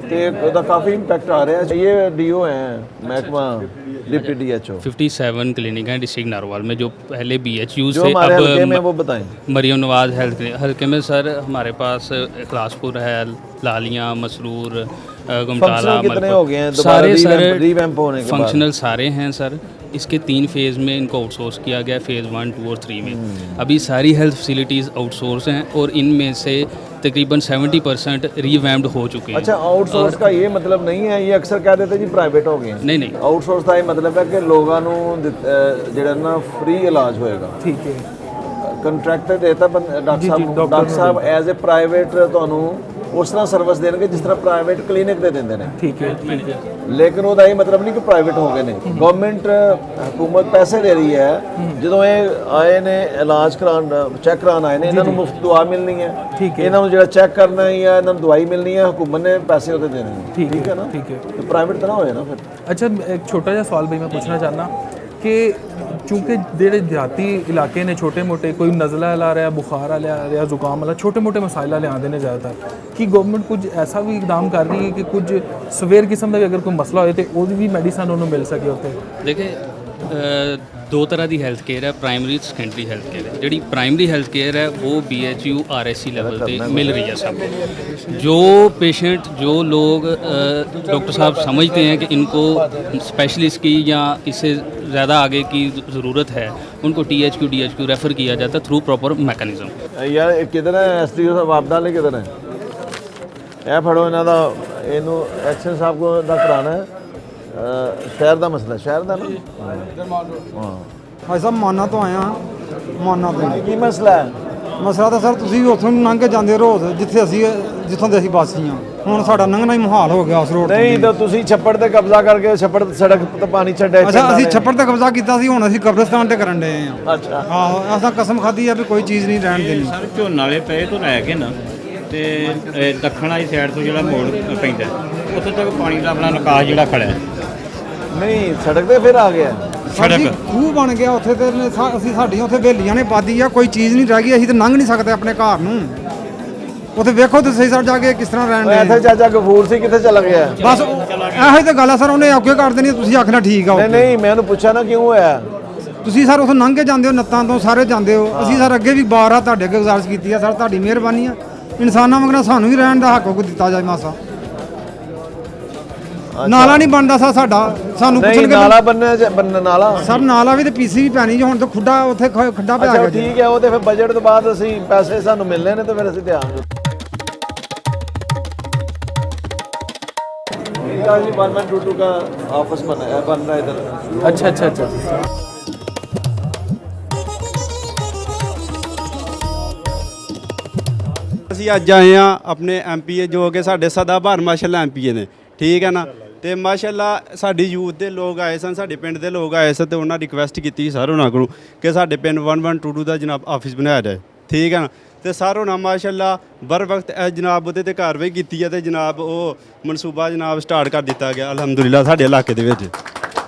ਤੇ ਉਹਦਾ ਕਾਫੀ ਇੰਪੈਕਟ ਆ ਰਿਹਾ। ਇਹ ਡੀਓ ਹੈ महकमा डिप्टी DHO 57 क्लिनिक हैं डिस्ट्रिक्ट नारवाल में, जो पहले BHU जो से हमारे हल्के में अब वो बताएं। मरियम नवाज हेल्थ हल्के में सर हमारे पास इखलासपुर है, लालियाँ, मसरूर, गुमटाला, फंक्शनल कितने हो गए हैं सारे सर रीवैम्प होने के बाद? फंक्शनल सारे हैं सर। इसके 3 फेज़ में इनको आउटसोर्स किया गया, फेज़ 1, 2 और 3 में। अभी सारी हेल्थ फैसिलिटीज़ आउटसोर्स हैं और इनमें से तकरीबन 70% रीवैम्प्ड हो चुके हैं। अच्छा, आउटसोर्स का ये मतलब नहीं है, ये अक्सर कह देते जी प्राइवेट हो गए। नहीं ਆਊਟਸੋਰਸ ਦਾ ਇਹ ਮਤਲਬ ਹੈ ਕਿ ਲੋਕਾਂ ਨੂੰ ਜਿਹੜਾ ਨਾ ਫ੍ਰੀ ਇਲਾਜ ਹੋਏਗਾ। ਠੀਕ ਹੈ ਕੰਟਰੈਕਟ ਦੇਤਾ doctor Sahib as a private ਤੁਹਾਨੂੰ ਉਸ ਤਰ੍ਹਾਂ ਸਰਵਿਸ ਦੇਣਗੇ ਜਿਸ ਤਰ੍ਹਾਂ ਪ੍ਰਾਈਵੇਟ ਕਲੀਨਿਕ ਦੇ ਦਿੰਦੇ ਨੇ। ਠੀਕ ਹੈ ਠੀਕ ਹੈ ਲੇਕਿਨ ਉਹਦਾ ਇਹ ਮਤਲਬ ਨਹੀਂ ਕਿ ਪ੍ਰਾਈਵੇਟ ਹੋ ਗਏ ਨੇ। ਗਵਰਨਮੈਂਟ ਹਕੂਮਤ ਪੈਸੇ ਦੇ ਰਹੀ ਹੈ, ਜਦੋਂ ਇਹ ਆਏ ਨੇ ਇਲਾਜ ਕਰਾਉਣ, ਚੈੱਕ ਕਰਾਉਣ ਆਏ ਨੇ, ਇਹਨਾਂ ਨੂੰ ਮੁਫਤ ਦਵਾ ਮਿਲਣੀ ਹੈ, ਠੀਕ ਹੈ ਇਹਨਾਂ ਨੂੰ ਜਿਹੜਾ ਚੈੱਕ ਕਰਨਾ ਹੈ ਜਾਂ ਇਹਨਾਂ ਨੂੰ ਦਵਾਈ ਮਿਲਣੀ ਹੈ, ਹਕੂਮਤ ਨੇ ਪੈਸੇ ਉਹਦੇ ਦੇਣੇ ਨੇ। ਠੀਕ ਹੈ ਨਾ, ਠੀਕ ਹੈ ਤੇ ਪ੍ਰਾਈਵੇਟ ਤਾਂ ਨਾ ਹੋਏ ਨਾ ਫਿਰ। ਅੱਛਾ ਇੱਕ ਛੋਟਾ ਜਿਹਾ ਸਵਾਲ ਬਈ ਮੈਂ ਪੁੱਛਣਾ ਚਾਹੁੰਦਾ ਕਿ ਚूँकि ਜਿਹੜੇ ਦਿਹਾਤੀ ਇਲਾਕੇ ਨੇ ਛੋਟੇ ਮੋਟੇ, ਕੋਈ ਨਜ਼ਲਾ ਲਾ ਰਿਹਾ, ਬੁਖਾਰ ਆ ਰਿਹਾ, ਜ਼ੁਕਾਮ ਵਾਲਾ, ਛੋਟੇ ਮੋਟੇ ਮਸਾਇਲਾ ਲਿਆਉਂਦੇ ਨੇ ਜ਼ਿਆਦਾਤਰ, ਕਿ ਗਵਰਨਮੈਂਟ ਕੁਝ ਐਸਾ ਵੀ ਇਕਦਾਮ ਕਰ ਰਹੀ ਹੈ ਕਿ ਕੁਝ ਸਵੇਰ ਕਿਸਮ ਦਾ ਵੀ ਅਗਰ ਕੋਈ ਮਸਲਾ ਹੋਏ ਤੇ ਉਹਦੀ ਵੀ ਮੈਡੀਸਨ ਉਹਨੂੰ ਮਿਲ ਸਕੇ ਉੱਥੇ? देखिए 2 तरह की हैल्थ केयर है, प्राइमरी सेकेंडरी हैल्थ केयर है। जी प्राइमरी हैल्थ केयर है वो BHU RSC लेवल पे मिल रही है सबको। जो पेशेंट, जो लोग डॉक्टर साहब समझते हैं कि इनको स्पेशलिस्ट की या इससे ज़्यादा आगे की ज़रूरत है, उनको THQ DHQ रेफ़र किया जाता है थ्रू प्रॉपर मैकेनिज़्म। ਯਾਰ ਇਹ ਕਿਧਰ ਹੈ SDO ਸਾਹਿਬ ਆਪਦਾ ਲੈ ਕਿਧਰ ਹੈ? ਇਹ ਫੜੋ ਇਹਨਾਂ ਦਾ, ਇਹਨੂੰ ਐਕਸ਼ਨ ਸਾਹਿਬ ਕੋ ਦਾ ਕਰਾਣਾ ਹੈ। ਸ਼ਹਿਰ ਦਾ ਮਸਲਾ, ਸ਼ਹਿਰ ਦਾ ਨਾ। ਹਾਂ ਭਾਈ ਸਾਹਿਬ ਮਾਨਾ ਤੋਂ ਆਇਆ, ਮਾਨਾ ਤੋਂ। ਕੀ ਮਸਲਾ ਹੈ? ਮਸਲਾ ਤਾਂ ਸਰ ਤੁਸੀਂ ਵੀ ਉੱਥੋਂ ਲੰਘ ਕੇ ਜਾਂਦੇ ਰੋਜ਼, ਜਿੱਥੋਂ ਦੇ ਅਸੀਂ ਵਾਸੀ ਹਾਂ। ਹੁਣ ਸਾਡਾ ਲੰਘਣਾ ਹੀ ਮੁਹਾਲ ਹੋ ਗਿਆ ਉਸ ਰੋਡ ਨਹੀਂ ਤਾਂ ਤੁਸੀਂ ਛੱਪੜ ਤੇ ਕਬਜ਼ਾ ਕਰਕੇ ਛੱਪੜ ਸੜਕ ਤੇ ਪਾਣੀ ਛੱਡਿਆ। ਅੱਛਾ, ਅਸੀਂ ਛੱਪੜ ਤੇ ਕਬਜ਼ਾ ਕੀਤਾ ਸੀ, ਹੁਣ ਅਸੀਂ ਕਬਰਸਤਾਨ ਤੇ ਕਰਨ ਡਏ ਹਾਂ। ਅੱਛਾ, ਆਹੋ, ਅਸਾਂ ਕਸਮ ਖਾਧੀ ਆ ਵੀ ਕੋਈ ਚੀਜ਼ ਨਹੀਂ ਰਹਿਣ ਦੇਣੀ। ਸਰ ਝੋਨਾ ਵਾਲੇ ਪਏ ਤੋਂ ਲੈ ਕੇ ਨਾ ਤੇ ਦੱਖਣ ਵਾਲੀ ਸਾਈਡ ਤੋਂ ਜਿਹੜਾ ਮੋੜ ਪੈਂਦਾ ਉੱਥੇ ਤੱਕ ਪਾਣੀ ਦਾ ਆਪਣਾ ਨਿਕਾਸ ਜਿਹੜਾ ਖੜਾ ਹੈ। ਨਹੀਂ ਸੜਕ ਤੇ ਫਿਰ ਆ ਗਿਆ। ਸਾਡੀ ਖੂਹ ਬਣ ਗਿਆ ਉੱਥੇ ਤੇ ਅਸੀਂ ਸਾਡੀਆਂ ਉੱਥੇ ਬੇਲੀਆਂ ਨੇ ਪਾਦੀ ਆ, ਕੋਈ ਚੀਜ਼ ਨਹੀਂ ਰਹਿ ਗਈ, ਅਸੀਂ ਤਾਂ ਲੰਘ ਨਹੀਂ ਸਕਦੇ ਆਪਣੇ ਘਰ ਨੂੰ। ਉੱਥੇ ਵੇਖੋ ਤੁਸੀਂ ਸਰ ਜਾ ਕੇ ਕਿਸ ਤਰ੍ਹਾਂ ਰਹਿਣ ਦੇ। ਇੱਥੇ ਚਾਚਾ ਗਫੂਰ ਸੀ ਕਿੱਥੇ ਚਲਾ ਗਿਆ? ਬਸ ਇਹੋ ਹੀ ਤਾਂ ਗੱਲ ਆ ਸਰ, ਉਹਨੇ ਅੱਗੇ ਕਰ ਦੇਣੀ, ਤੁਸੀਂ ਆਖਣਾ ਠੀਕ ਆ। ਨਹੀਂ ਨਹੀਂ, ਮੈਂ ਉਹਨੂੰ ਪੁੱਛਿਆ ਨਾ ਕਿਉਂ ਹੋਇਆ। ਤੁਸੀਂ ਸਰ ਉੱਥੋਂ ਲੰਘ ਕੇ ਜਾਂਦੇ ਹੋ, ਨੱਤਾਂ ਤੋਂ ਸਾਰੇ ਜਾਂਦੇ ਹੋ। ਅਸੀਂ ਸਰ ਅੱਗੇ ਵੀ ਬਾਰ ਆ ਤੁਹਾਡੇ ਅੱਗੇ ਗੁਜ਼ਾਰਿਸ਼ ਕੀਤੀ ਆ ਸਰ, ਤੁਹਾਡੀ ਮਿਹਰਬਾਨੀ ਆ। ਇਨਸਾਨਾਂ ਵਾਂਗਣਾ ਸਾਨੂੰ ਵੀ ਰਹਿਣ ਦਾ ਹੱਕ ਕੋ ਦਿੱਤਾ ਜਾਏ ਮਾਸਾ। ਨਾਲਾ ਨਹੀਂ ਬਣਦਾ ਸਰ ਸਾਡਾ, ਸਾਨੂੰ ਨਹੀਂ ਪੁੱਛਣਗੇ ਨਾਲਾ ਬੰਨਣਾ ਨਾਲਾ ਸਰ, ਨਾਲਾ ਵੀ ਤੇ PC ਵੀ ਪੈਣੀ ਜੀ। ਹੁਣ ਤਾਂ ਖੁੱਡਾ ਉੱਥੇ ਖੱਡਾ ਪਿਆ ਅੱਛਾ ਗਿਆ ਜੀ। ਠੀਕ ਹੈ, ਉਹ ਤੇ ਫਿਰ ਬਜਟ ਤੋਂ ਬਾਅਦ ਅਸੀਂ ਪੈਸੇ ਸਾਨੂੰ ਮਿਲਨੇ ਨੇ ਤੇ ਫਿਰ ਅਸੀਂ ਧਿਆਨ जी 1122 का ऑफिस बन रहा है इधर। अच्छा अच्छा अच्छा ਅਸੀਂ ਅੱਜ ਆਏ ਆ ਆਪਣੇ MPA ਜੋ ਕਿ ਸਾਡੇ ਸਦਾਬਹਾਰ ਮਾਸ਼ਾਅੱਲਾ MPA ਨੇ, ਠੀਕ ਹੈ ਨਾ। ਤੇ ਮਾਸ਼ਾਅੱਲਾ ਸਾਡੀ ਯੂਥ ਦੇ ਲੋਕ ਆਏ ਸਨ, ਸਾਡੇ ਪਿੰਡ ਦੇ ਲੋਕ ਆਏ ਸਨ ਤੇ ਉਹਨਾਂ ਰਿਕਵੈਸਟ ਕੀਤੀ ਸਰ ਉਹਨਾਂ ਕੋਲੋਂ ਕਿ ਸਾਡੇ ਪਿੰਡ 1122 ਦਾ ਜਨਾਬ ਆਫਿਸ ਬਣਾਇਆ ਜਾਏ, ਠੀਕ ਹੈ ਨਾ। ਤੇ ਸਰ ਉਹਨਾਂ ਮਾਸ਼ਾਅੱਲਾ ਬਰ ਵਕਤ ਜਨਾਬ ਉਹਦੇ ਤੇ ਕਾਰਵਾਈ ਕੀਤੀ ਹੈ ਤੇ ਜਨਾਬ ਉਹ ਮਨਸੂਬਾ ਜਨਾਬ ਸਟਾਰਟ ਕਰ ਦਿੱਤਾ ਗਿਆ ਅਲਹਮਦੁਲਿਲਾ ਸਾਡੇ ਇਲਾਕੇ ਦੇ ਵਿੱਚ।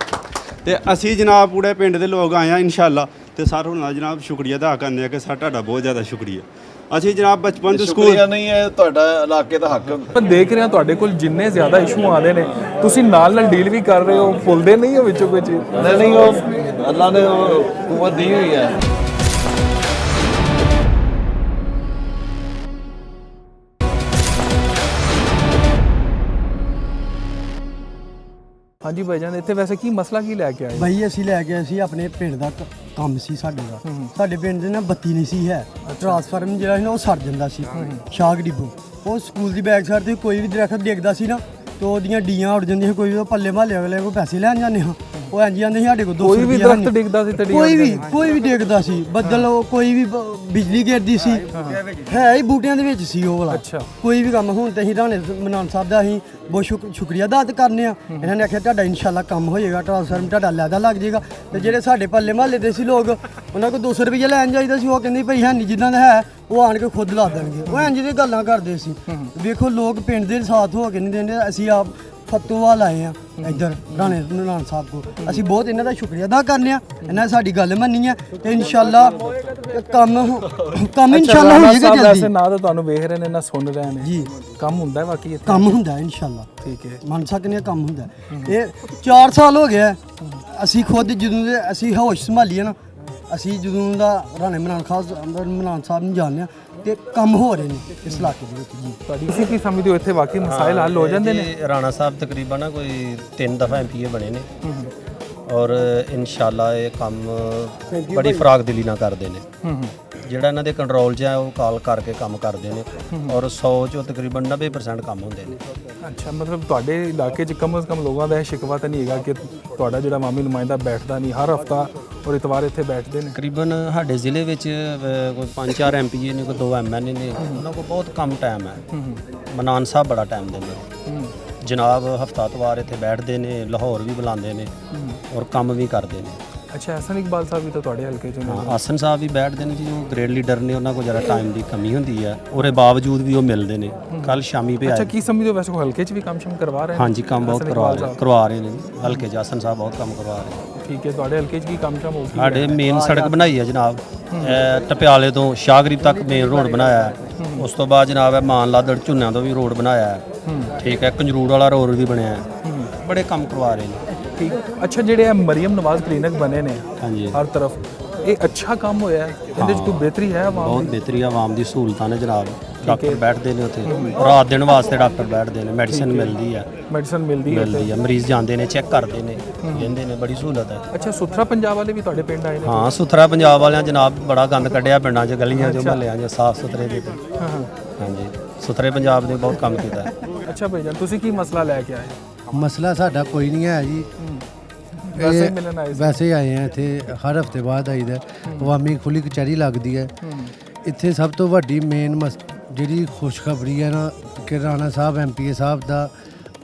ਤੇ ਅਸੀਂ ਜਨਾਬ ਪੂਰੇ ਪਿੰਡ ਦੇ ਲੋਕ ਆਏ ਆ ਇਨਸ਼ਾਅੱਲਾ। ਤੇ ਸਰ ਉਹਨਾਂ ਦਾ ਜਨਾਬ ਸ਼ੁਕਰੀਆ ਅਦਾ ਕਰਨੇ ਆ ਕਿ ਸਰ ਤੁਹਾਡਾ ਬਹੁਤ ਜ਼ਿਆਦਾ ਸ਼ੁਕਰੀਆ। ਅਸੀਂ ਜਨਾਬ ਬਚਪਨ ਤੋਂ ਸਕੂਲ ਨਹੀਂ ਹੈ, ਤੁਹਾਡਾ ਇਲਾਕੇ ਦਾ ਹੱਕ। ਮੈਂ ਦੇਖ ਰਿਹਾ ਤੁਹਾਡੇ ਕੋਲ ਜਿੰਨੇ ਜ਼ਿਆਦਾ ਇਸ਼ੂ ਆਉਂਦੇ ਨੇ ਤੁਸੀਂ ਨਾਲ ਨਾਲ ਡੀਲ ਵੀ ਕਰ ਰਹੇ ਹੋ, ਭੁੱਲਦੇ ਨਹੀਂ ਹੋ ਵਿੱਚੋਂ ਕੋਈ ਚੀਜ਼? ਨਹੀਂ ਉਹ ਅੱਲਾ ਨੇ ਕੁਵਤ ਦੀ ਹੋਈ ਹੈ। ਹਾਂਜੀ ਭਾਈਜਾਨ, ਇੱਥੇ ਵੈਸੇ ਕੀ ਮਸਲਾ ਕੀ ਲੈ ਕੇ ਆਏ? ਭਾਈ ਅਸੀਂ ਲੈ ਕੇ ਆਏ ਸੀ ਆਪਣੇ ਪਿੰਡ ਦਾ ਕੰਮ ਸੀ ਸਾਡੇ ਦਾ। ਸਾਡੇ ਪਿੰਡ ਦੇ ਨਾ ਬੱਤੀ ਨਹੀਂ ਸੀ ਹੈ, ਟਰਾਂਸਫਾਰਮ ਜਿਹੜਾ ਸੀ ਨਾ ਉਹ ਸੜ ਜਾਂਦਾ ਸੀ। ਸ਼ਾਕ ਡਿੱਬੂ ਉਹ ਸਕੂਲ ਦੀ ਬੈਕ ਸਾਈਡ ਤੇ ਕੋਈ ਵੀ ਦਰਖਤ ਡਿੱਗਦਾ ਸੀ ਨਾ ਤੇ ਉਹਦੀਆਂ ਡੀਆਂ ਉੱਡ ਜਾਂਦੀਆਂ ਸੀ। ਕੋਈ ਉਹ ਪੱਲੇ ਮਹੱਲੇ ਅਗਲੇ ਕੋਲ ਪੈਸੇ ਲੈਣ ਜਾਂਦੇ ਹਾਂ ਉਹ ਇੰਝ ਜਾਂਦੇ ਸੀ ਸਾਡੇ ਕੋਲ 200 ਕੋਈ ਵੀ ਰੁਪਇਆ ਦਰਖਤ ਡਿੱਗਦਾ ਸੀ ਤੇ ਕੋਈ ਵੀ ਡਿੱਗਦਾ ਸੀ ਬੱਦਲ ਕੋਈ ਵੀ ਬਿਜਲੀ ਗਿਰਦੀ ਸੀ ਹੈ ਹੀ ਬੂਟਿਆਂ ਦੇ ਵਿੱਚ ਸੀ ਉਹ ਵਾਲਾ ਅੱਛਾ। ਕੋਈ ਵੀ ਕੰਮ ਹੁਣ ਤੇ ਅਸੀਂ ਰਾਣੇ ਮਨਾਨ ਸਾਹਿਬ ਦਾ ਅਸੀਂ ਬਹੁਤ ਸ਼ੁਕਰੀਆ ਅਦਾ ਕਰਨੇ ਆ ਇਹਨਾਂ ਨੇ ਆਖਿਆ ਤੁਹਾਡਾ ਇਨਸ਼ਾਅੱਲਾ ਕੰਮ ਹੋ ਜਾਏਗਾ ਟ੍ਰਾਂਸਫਾਰਮ ਤੁਹਾਡਾ ਲੈਦਾ ਲੱਗ ਜਾਏਗਾ ਤੇ ਜਿਹੜੇ ਸਾਡੇ ਪੱਲੇ ਮਹੱਲੇ ਦੇ ਸੀ ਲੋਕ ਉਹਨਾਂ ਕੋਲ 200 ਰੁਪਏ ਲੈਣ ਜਾਈਦਾ ਸੀ ਉਹ ਕਹਿੰਦੇ ਭਈ ਹੈ ਨਹੀਂ ਜਿੱਦਾਂ ਦਾ ਹੈ ਉਹ ਆਣ ਕੇ ਖੁਦ ਲਾ ਦੇਣਗੇ ਉਹ ਇੰਝ ਦੀ ਗੱਲਾਂ ਕਰਦੇ ਸੀ ਵੇਖੋ ਲੋਕ ਪਿੰਡ ਦੇ ਸਾਥ ਹੋ ਕੇ ਨਹੀਂ ਦਿੰਦੇ ਅਸੀਂ ਆਪ ਫਤੂਵਾਲ ਆਏ ਆ ਇੱਧਰ ਰਾਣੇ ਮਨਾਨ ਸਾਹਿਬ ਕੋਲ ਅਸੀਂ ਬਹੁਤ ਇਹਨਾਂ ਦਾ ਸ਼ੁਕਰੀਆ ਅਦਾ ਕਰਨੇ ਆ ਇਹਨਾਂ ਨੇ ਸਾਡੀ ਗੱਲ ਮੰਨੀ ਹੈ ਤੇ ਇਨਸ਼ਾਅੱਲਾ ਕੰਮ ਇਨਸ਼ਾਅੱਲਾ ਹੋ ਜਾਏਗਾ ਵੈਸੇ ਜਲਦੀ ਨਾ ਤਾਂ ਤੁਹਾਨੂੰ ਵੇਖ ਰਹੇ ਨੇ ਨਾ ਸੁਣ ਰਹੇ ਨੇ ਜੀ ਕੰਮ ਹੁੰਦਾ ਹੈ ਬਾਕੀ ਇੱਥੇ ਕੰਮ ਹੁੰਦਾ ਇਨਸ਼ਾਅੱਲਾ ਠੀਕ ਹੈ ਮੰਨ ਸਕਨੇ ਕੰਮ ਹੁੰਦਾ ਇਹ 4 ਸਾਲ ਹੋ ਗਿਆ ਅਸੀਂ ਖੁਦ ਜਦੋਂ ਦੇ ਅਸੀਂ ਹੋਸ਼ ਸੰਭਾਲੀਏ ਨਾ ਅਸੀਂ ਜਦੋਂ ਦਾ ਰਾਣੇ ਮਨਾਨ ਸਾਹਿਬ ਨੂੰ ਜਾਣਦੇ ਆ ਤੇ ਕੰਮ ਹੋ ਰਹੇ ਨੇ ਇਸ ਇਲਾਕੇ ਦੇ ਵਿੱਚ ਜੀ ਤੁਹਾਡੀ ਤੁਸੀਂ ਕੀ ਸਮਝਦੇ ਹੋ ਇੱਥੇ ਵਾਕਈ ਮਸਾਇਲ ਹੱਲ ਹੋ ਜਾਂਦੇ ਨੇ ਰਾਣਾ ਸਾਹਿਬ ਤਕਰੀਬਨ ਨਾ ਕੋਈ 3 ਦਫਾ ਐਮਪੀਏ ਬਣੇ ਨੇ ਔਰ ਇਨਸ਼ਾਅੱਲਾ ਇਹ ਕੰਮ ਬੜੀ ਫਰਾਗਦਿਲੀ ਨਾਲ ਕਰਦੇ ਨੇ ਜਿਹੜਾ ਇਹਨਾਂ ਦੇ ਕੰਟਰੋਲ 'ਚ ਹੈ ਉਹ ਕਾਲ ਕਰਕੇ ਕੰਮ ਕਰਦੇ ਨੇ ਔਰ 100 ਚੋਂ ਤਕਰੀਬਨ 90% ਕੰਮ ਹੁੰਦੇ ਨੇ ਅੱਛਾ ਮਤਲਬ ਤੁਹਾਡੇ ਇਲਾਕੇ 'ਚ ਕਮ ਸੇ ਕਮ ਲੋਕਾਂ ਦਾ ਇਹ ਸ਼ਿਕਵਾ ਤਾਂ ਨਹੀਂ ਹੈਗਾ ਕਿ ਤੁਹਾਡਾ ਜਿਹੜਾ ਮਾਮੀ ਨੁਮਾਇੰਦਾ ਬੈਠਦਾ ਨਹੀਂ ਹਰ ਹਫਤਾ ਔਰ ਇਤਵਾਰ ਇੱਥੇ ਬੈਠਦੇ ਨੇ ਤਕਰੀਬਨ ਸਾਡੇ ਜ਼ਿਲ੍ਹੇ ਵਿੱਚ ਕੋਈ 5-4 ਐਮਪੀਏ ਨੇ ਕੋਈ 2 ਐਮਐਲਏ ਨੇ ਉਹਨਾਂ ਕੋਲ ਬਹੁਤ ਕਮ ਟਾਈਮ ਹੈ ਮਨਾਨ ਸਾਹਿਬ ਬੜਾ ਟਾਈਮ ਦਿੰਦੇ ਜਨਾਬ ਹਫਤਾ ਇਤਵਾਰ ਇੱਥੇ ਬੈਠਦੇ ਨੇ ਲਾਹੌਰ ਵੀ ਬੁਲਾਉਂਦੇ ਨੇ ਔਰ ਕੰਮ ਵੀ ਕਰਦੇ ਨੇ ਅੱਛਾ ਹਸਨ ਇਕਬਾਲ ਸਾਹਿਬ ਵੀ ਤਾਂ ਤੁਹਾਡੇ ਹਲਕੇ 'ਚ ਨੇ ਹਾਂ ਆਸਨ ਸਾਹਿਬ ਵੀ ਬੈਠਦੇ ਨੇ ਜੀ ਉਹ ਗ੍ਰੇਡ ਲੀਡਰ ਨੇ ਉਹਨਾਂ ਕੋਲ ਜਰਾ ਟਾਈਮ ਦੀ ਕਮੀ ਹੁੰਦੀ ਹੈ ਉਹਦੇ ਬਾਵਜੂਦ ਵੀ ਉਹ ਮਿਲਦੇ ਨੇ ਕੱਲ ਸ਼ਾਮੀ ਵੀ ਅੱਛਾ ਆਏ ਕੀ ਸਮਝਦੇ ਹੋ ਵੈਸੇ ਹਲਕੇ 'ਚ ਵੀ ਕੰਮ ਸ਼ਮ ਕਰਵਾ ਰਹੇ ਨੇ ਹਾਂਜੀ ਕੰਮ ਬਹੁਤ ਕਰਵਾ ਰਹੇ ਨੇ ਹਲਕੇ 'ਚ ਆਸਨ ਸਾਹਿਬ ਬਹੁਤ ਕੰਮ ਕਰਵਾ ਰਹੇ ਨੇ ਠੀਕ ਹੈ ਤੁਹਾਡੇ ਹਲਕੇ 'ਚ ਕੀ ਕੰਮ ਸ਼ਮ ਹੋ ਗਿਆ ਸਾਡੇ ਮੇਨ ਸੜਕ ਬਣਾਈ ਹੈ ਜਨਾਬ ਟਪਿਆਲੇ ਤੋਂ ਸ਼ਾਹਗਰੀਬ ਤੱਕ ਮੇਨ ਰੋਡ ਬਣਾਇਆ ਹੈ ਉਸ ਤੋਂ ਬਾਅਦ ਜਨਾਬ ਹੈ ਮਾਨਲਾਦੜ ਝੁੰਨਿਆਂ ਤੋਂ ਵੀ ਰੋਡ ਬਣਾਇਆ ਹੈ ਠੀਕ ਹੈ ਕੰਜਰੂੜ ਵਾਲਾ ਰੋਡ ਵੀ ਬਣਿਆ ਹੈ ਬੜੇ ਕੰਮ ਕਰਵਾ ਰਹੇ ਨੇ ਠੀਕ ਅੱਛਾ ਜਿਹੜੇ ਆ ਮਰੀਮ ਨਵਾਜ਼ ਕਲੀਨਿਕ ਬਣੇ ਨੇ ਹਾਂਜੀ ਹਰ ਤਰਫ ਇਹ ਅੱਛਾ ਕੰਮ ਹੋਇਆ ਹੈ ਇਹਦੇ 'ਚ ਕੋਈ ਬਿਹਤਰੀ ਹੈ ਆਵਾਮ ਬਹੁਤ ਬਿਹਤਰੀ ਆਵਾਮ ਦੀ ਸਹੂਲਤਾਂ ਨੇ ਜਨਾਬ ਡਾਕਟਰ ਬੈਠਦੇ ਨੇ ਉੱਥੇ ਰਾਤ ਦਿਨ ਵਾਸਤੇ ਡਾਕਟਰ ਬੈਠਦੇ ਨੇ ਮੈਡੀਸਿਨ ਮਿਲਦੀ ਹੈ ਮੈਡੀਸਨ ਮਿਲਦੀ ਹੈ ਮਰੀਜ਼ ਜਾਂਦੇ ਨੇ ਚੈੱਕ ਕਰਦੇ ਨੇ ਕਹਿੰਦੇ ਨੇ ਬੜੀ ਸਹੂਲਤ ਹੈ ਅੱਛਾ ਸੁਥਰਾ ਪੰਜਾਬ ਵਾਲੇ ਵੀ ਤੁਹਾਡੇ ਪਿੰਡ ਆਏ ਨੇ ਹਾਂ ਸੁਥਰਾ ਪੰਜਾਬ ਵਾਲਿਆਂ ਜਨਾਬ ਬੜਾ ਗੰਦ ਕੱਢਿਆ ਪਿੰਡਾਂ 'ਚ ਗਲੀਆਂ 'ਚ ਮਹੱਲਿਆਂ 'ਚ ਸਾਫ਼ ਸੁਥਰੇ ਦੇ ਹਾਂਜੀ ਸੁਥਰੇ ਪੰਜਾਬ ਨੇ ਬਹੁਤ ਕੰਮ ਕੀਤਾ ਹੈ ਅੱਛਾ ਭਾਈ ਜਾਨ ਤੁਸੀਂ ਕੀ ਮਸਲਾ ਲੈ ਕੇ ਆਏ ਮਸਲਾ ਸਾਡਾ ਕੋਈ ਨਹੀਂ ਹੈ ਜੀ ਵੈਸੇ ਮਿਲਣ ਆਏ ਸੀ ਵੈਸੇ ਆਏ ਆ ਇੱਥੇ ਹਰ ਹਫਤੇ ਬਾਅਦ ਆਈਦਾ ਅਵਾਮੀ ਖੁੱਲੀ ਕਚਹਿਰੀ ਲੱਗਦੀ ਹੈ ਇੱਥੇ ਸਭ ਤੋਂ ਵੱਡੀ ਮੇਨ ਜਿਹੜੀ ਖੁਸ਼ਖਬਰੀ ਹੈ ਨਾ ਕਿ ਰਾਣਾ ਸਾਹਿਬ ਐਮਪੀਏ ਸਾਹਿਬ ਦਾ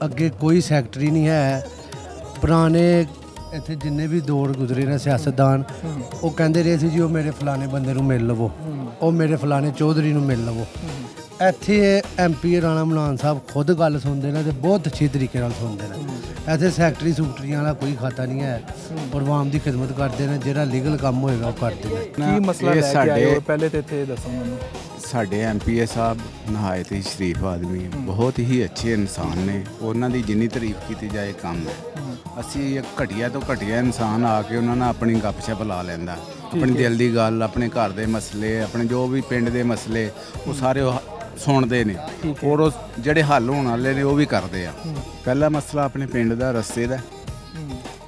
ਅੱਗੇ ਕੋਈ ਸੈਕਟਰੀ ਨਹੀਂ ਹੈ ਪੁਰਾਣੇ ਇੱਥੇ ਜਿੰਨੇ ਵੀ ਦੌਰ ਗੁਜ਼ਰੇ ਨੇ ਸਿਆਸਤਦਾਨ ਉਹ ਕਹਿੰਦੇ ਰਹੇ ਸੀ ਜੀ ਉਹ ਮੇਰੇ ਫਲਾਣੇ ਬੰਦੇ ਨੂੰ ਮਿਲ ਲਵੋ ਉਹ ਮੇਰੇ ਫਲਾਣੇ ਚੌਧਰੀ ਨੂੰ ਮਿਲ ਲਵੋ ਇੱਥੇ ਐਮਪੀ ਰਾਣਾ ਮਨਾਨ ਸਾਹਿਬ ਖੁਦ ਗੱਲ ਸੁਣਦੇ ਨੇ ਤੇ ਬਹੁਤ ਅੱਛੀ ਤਰੀਕੇ ਨਾਲ ਸੁਣਦੇ ਨੇ ਇੱਥੇ ਸੈਕਟਰੀ ਸੂਕਟਰੀਆਂ ਵਾਲਾ ਕੋਈ ਖਾਤਾ ਨਹੀਂ ਹੈ ਔਰ ਆਵਾਮ ਦੀ ਖਿਦਮਤ ਕਰਦੇ ਨੇ ਜਿਹੜਾ ਲੀਗਲ ਕੰਮ ਹੋਏਗਾ ਉਹ ਕਰਦੇ ਨੇ ਕੀ ਮਸਲਾ ਲੈ ਕੇ ਆਏ ਹੋ ਪਹਿਲੇ ਤੇ ਇੱਥੇ ਦੱਸੋ ਮੈਨੂੰ ਸਾਡੇ ਐਮਪੀਏ ਸਾਹਿਬ ਨਹਾਇਤ ਹੀ ਸ਼ਰੀਫ ਆਦਮੀ ਬਹੁਤ ਹੀ ਅੱਛੇ ਇਨਸਾਨ ਨੇ ਉਹਨਾਂ ਦੀ ਜਿੰਨੀ ਤਾਰੀਫ ਕੀਤੀ ਜਾਏ ਕੰਮ ਹੈ ਅਸੀਂ ਇੱਕ ਘਟੀਆ ਤੋਂ ਘਟੀਆ ਇਨਸਾਨ ਆ ਕੇ ਉਹਨਾਂ ਨਾਲ ਆਪਣੀ ਗੱਪਸ਼ਪ ਲਾ ਲੈਂਦਾ ਆਪਣੀ ਦਿਲ ਦੀ ਗੱਲ ਆਪਣੇ ਘਰ ਦੇ ਮਸਲੇ ਆਪਣੇ ਜੋ ਵੀ ਪਿੰਡ ਦੇ ਮਸਲੇ ਉਹ ਸਾਰੇ ਸੁਣਦੇ ਨੇ ਔਰ ਉਹ ਜਿਹੜੇ ਹੱਲ ਹੋਣ ਵਾਲੇ ਨੇ ਉਹ ਵੀ ਕਰਦੇ ਆ ਪਹਿਲਾ ਮਸਲਾ ਆਪਣੇ ਪਿੰਡ ਦਾ ਰਸਤੇ ਦਾ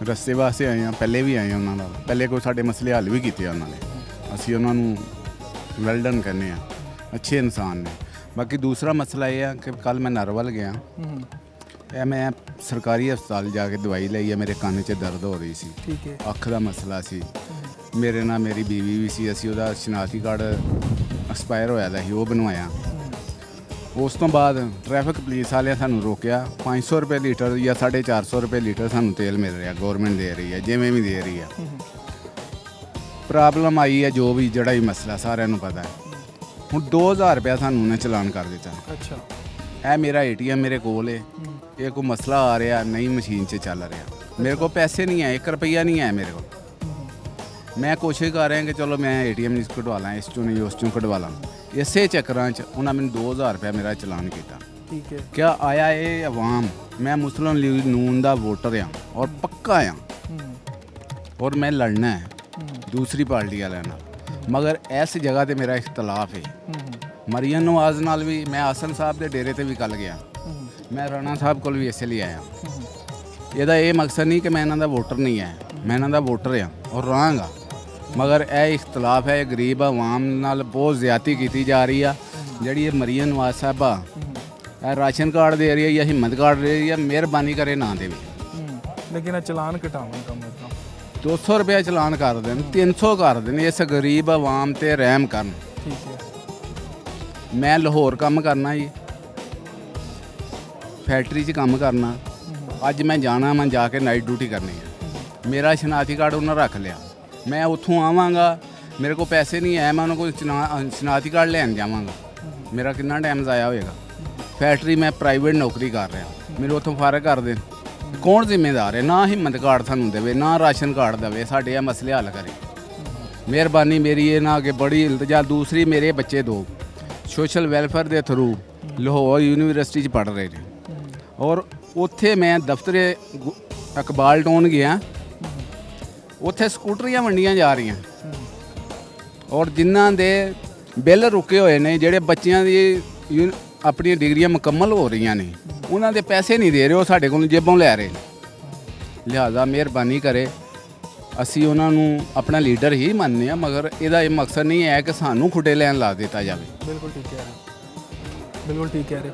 ਰਸਤੇ ਵਾਸਤੇ ਆਏ ਆ ਪਹਿਲੇ ਵੀ ਆਏ ਉਹਨਾਂ ਨਾਲ ਪਹਿਲੇ ਕੋਈ ਸਾਡੇ ਮਸਲੇ ਹੱਲ ਵੀ ਕੀਤੇ ਉਹਨਾਂ ਨੇ ਅਸੀਂ ਉਹਨਾਂ ਨੂੰ ਵੈਲ ਡਨ ਕਹਿੰਦੇ ਆ ਅੱਛੇ ਇਨਸਾਨ ਨੇ ਬਾਕੀ ਦੂਸਰਾ ਮਸਲਾ ਇਹ ਆ ਕਿ ਕੱਲ ਮੈਂ ਨਰਵਲ ਗਿਆ ਇਹ ਮੈਂ ਸਰਕਾਰੀ ਹਸਪਤਾਲ ਜਾ ਕੇ ਦਵਾਈ ਲਈ ਆ ਮੇਰੇ ਕੰਨ 'ਚ ਦਰਦ ਹੋ ਰਹੀ ਸੀ ਠੀਕ ਹੈ ਅੱਖ ਦਾ ਮਸਲਾ ਸੀ ਮੇਰੇ ਨਾਲ ਮੇਰੀ ਬੀਵੀ ਵੀ ਸੀ ਅਸੀਂ ਉਹਦਾ ਸ਼ਨਾਖਤੀ ਕਾਰਡ ਐਕਸਪਾਇਰ ਹੋਇਆ ਦਾ ਸੀ ਉਹ ਬਣਵਾਇਆ ਉਸ ਤੋਂ ਬਾਅਦ ਟ੍ਰੈਫਿਕ ਪੁਲਿਸ ਵਾਲਿਆਂ ਸਾਨੂੰ ਰੋਕਿਆ 500 ਰੁਪਏ ਲੀਟਰ ਜਾਂ 450 ਰੁਪਏ ਲੀਟਰ ਸਾਨੂੰ ਤੇਲ ਮਿਲ ਰਿਹਾ ਗਵਰਨਮੈਂਟ ਦੇ ਰਹੀ ਹੈ ਜਿਵੇਂ ਵੀ ਦੇ ਰਹੀ ਹੈ ਪ੍ਰੋਬਲਮ ਆਈ ਹੈ ਜੋ ਵੀ ਜਿਹੜਾ ਵੀ ਮਸਲਾ ਸਾਰਿਆਂ ਨੂੰ ਪਤਾ ਹੈ ਹੁਣ 2000 ਰੁਪਏ ਸਾਨੂੰ ਉਹਨੇ ਚਲਾਨ ਕਰ ਦਿੱਤਾ ਅੱਛਾ ਇਹ ਮੇਰਾ ਏਟੀਐਮ ਮੇਰੇ ਕੋਲ ਹੈ ਇਹ ਕੋਈ ਮਸਲਾ ਆ ਰਿਹਾ ਨਹੀਂ ਮਸ਼ੀਨ 'ਚ ਚੱਲ ਰਿਹਾ ਮੇਰੇ ਕੋਲ ਪੈਸੇ ਨਹੀਂ ਹੈ 1 ਰੁਪਈਆ ਨਹੀਂ ਹੈ ਮੇਰੇ ਕੋਲ ਮੈਂ ਕੋਸ਼ਿਸ਼ ਕਰ ਰਿਹਾ ਕਿ ਚਲੋ ਮੈਂ ਏਟੀਐਮ ਨਹੀਂ ਕਢਵਾ ਲਾਂ ਇਸ ਚੋਂ ਨਹੀਂ ਉਸ ਚੋਂ ਕਢਵਾ ਲਾਂ ਇਸੇ ਚੱਕਰਾਂ 'ਚ ਉਹਨਾਂ ਮੈਨੂੰ 2000 ਰੁਪਏ ਮੇਰਾ ਚਲਾਨ ਕੀਤਾ ਠੀਕ ਹੈ ਕਿਆ ਆਇਆ ਇਹ ਆਵਾਮ ਮੈਂ ਮੁਸਲਿਮ ਲੀਗ ਨੂਨ ਦਾ ਵੋਟਰ ਆ ਔਰ ਪੱਕਾ ਆ ਔਰ ਮੈਂ ਲੜਨਾ ਹੈ ਦੂਸਰੀ ਪਾਰਟੀ ਵਾਲਿਆਂ ਨਾਲ ਮਗਰ ਇਸ ਜਗ੍ਹਾ ਤੇ ਮੇਰਾ ਇਖਤਲਾਫ ਹੈ ਮਰੀਮ ਨਵਾਜ਼ ਨਾਲ ਵੀ ਮੈਂ ਆਸਨ ਸਾਹਿਬ ਦੇ ਡੇਰੇ ਤੇ ਵੀ ਕੱਲ ਗਿਆ ਮੈਂ ਰਾਣਾ ਸਾਹਿਬ ਕੋਲ ਵੀ ਇਸੇ ਲਈ ਆਇਆ ਇਹਦਾ ਇਹ ਮਕਸਦ ਨਹੀਂ ਕਿ ਮੈਂ ਇਹਨਾਂ ਦਾ ਵੋਟਰ ਨਹੀਂ ਹੈ ਮੈਂ ਇਹਨਾਂ ਦਾ ਵੋਟਰ ਆ ਔਰ ਰਹਾਂਗਾ ਮਗਰ ਇਹ ਇਖਤਲਾਫ ਹੈ ਗਰੀਬ ਆਵਾਮ ਨਾਲ ਬਹੁਤ ਜ਼ਿਆਦਤੀ ਕੀਤੀ ਜਾ ਰਹੀ ਆ ਜਿਹੜੀ ਇਹ ਮਰੀਮ ਨਵਾਜ਼ ਸਾਹਿਬਾ ਇਹ ਰਾਸ਼ਨ ਕਾਰਡ ਦੇ ਰਹੀ ਹੈ ਜਾਂ ਹਿੰਮਤ ਕਾਰਡ ਦੇ ਰਹੀ ਹੈ ਮਿਹਰਬਾਨੀ ਕਰੇ ਨਾ ਦੇਵੇ ਲੇਕਿਨ ਇਹ ਚਲਾਨ ਘਟਾਉਣ ਕੰਮ 200 ਰੁਪਏ ਚਲਾਨ ਕਰ ਦੇਣ, 300 ਕਰ ਦੇਣ, ਇਸ ਗਰੀਬ ਆਵਾਮ ਤੇ ਰਹਿਮ ਕਰਨ। ਠੀਕ ਹੈ। ਮੈਂ ਲਾਹੌਰ ਕੰਮ ਕਰਨਾ ਜੀ, ਫੈਕਟਰੀ 'ਚ ਕੰਮ ਕਰਨਾ। ਅੱਜ ਮੈਂ ਜਾਣਾ, ਮੈਂ ਜਾ ਕੇ ਨਾਈਟ ਡਿਊਟੀ ਕਰਨੀ ਹੈ। ਮੇਰਾ ਸ਼ਨਾਖਤੀ ਕਾਰਡ ਉਹਨਾਂ ਰੱਖ ਲਿਆ, ਮੈਂ ਉੱਥੋਂ ਆਵਾਂਗਾ, ਮੇਰੇ ਕੋਲ ਪੈਸੇ ਨਹੀਂ ਹੈ, ਮੈਂ ਉਹਨਾਂ ਕੋਲ ਸ਼ਨਾਖਤੀ ਕਾਰਡ ਲੈਣ ਜਾਵਾਂਗਾ, ਮੇਰਾ ਕਿੰਨਾ ਟਾਈਮ ਜ਼ਾਇਆ ਹੋਏਗਾ। ਫੈਕਟਰੀ ਮੈਂ ਪ੍ਰਾਈਵੇਟ ਨੌਕਰੀ ਕਰ ਰਿਹਾ, ਮੈਨੂੰ ਉੱਥੋਂ ਫਾਰਗ ਕਰ ਦੇਣ, ਕੌਣ ਜ਼ਿੰਮੇਦਾਰ ਹੈ? ਨਾ ਹਿੰਮਤ ਕਾਰਡ ਸਾਨੂੰ ਦੇਵੇ, ਨਾ ਰਾਸ਼ਨ ਕਾਰਡ ਦੇਵੇ, ਸਾਡੇ ਇਹ ਮਸਲੇ ਹੱਲ ਕਰੇ। ਮਿਹਰਬਾਨੀ ਮੇਰੀ ਇਹ ਨਾ ਅੱਗੇ ਬੜੀ ਇਲਤਜਾ। ਦੂਸਰੀ, ਮੇਰੇ ਬੱਚੇ 2 ਸੋਸ਼ਲ ਵੈਲਫੇਅਰ ਦੇ ਥਰੂ ਲਾਹੌਰ ਯੂਨੀਵਰਸਿਟੀ 'ਚ ਪੜ੍ਹ ਰਹੇ ਨੇ, ਔਰ ਉੱਥੇ ਮੈਂ ਦਫ਼ਤਰੇ ਇਕਬਾਲ ਟਾਊਨ ਗਿਆ, ਉੱਥੇ ਸਕੂਟਰੀਆਂ ਵੰਡੀਆਂ ਜਾ ਰਹੀਆਂ, ਔਰ ਜਿਨ੍ਹਾਂ ਦੇ ਬਿੱਲ ਰੁਕੇ ਹੋਏ ਨੇ, ਜਿਹੜੇ ਬੱਚਿਆਂ ਦੀ ਆਪਣੀਆਂ ਡਿਗਰੀਆਂ ਮੁਕੰਮਲ ਹੋ ਰਹੀਆਂ ਨੇ, ਉਹਨਾਂ ਦੇ ਪੈਸੇ ਨਹੀਂ ਦੇ ਰਹੇ, ਉਹ ਸਾਡੇ ਕੋਲੋਂ ਜੇਬੋਂ ਲੈ ਰਹੇ ਨੇ। ਲਿਹਾਜ਼ਾ ਮਿਹਰਬਾਨੀ ਕਰੇ, ਅਸੀਂ ਉਹਨਾਂ ਨੂੰ ਆਪਣਾ ਲੀਡਰ ਹੀ ਮੰਨਦੇ ਹਾਂ, ਮਗਰ ਇਹਦਾ ਇਹ ਮਕਸਦ ਨਹੀਂ ਹੈ ਕਿ ਸਾਨੂੰ ਖੁੱਡੇ ਲੈਣ ਲਾ ਦਿੱਤਾ ਜਾਵੇ। ਬਿਲਕੁਲ ਠੀਕ ਕਹਿ ਰਹੇ, ਬਿਲਕੁਲ ਠੀਕ ਕਹਿ ਰਹੇ।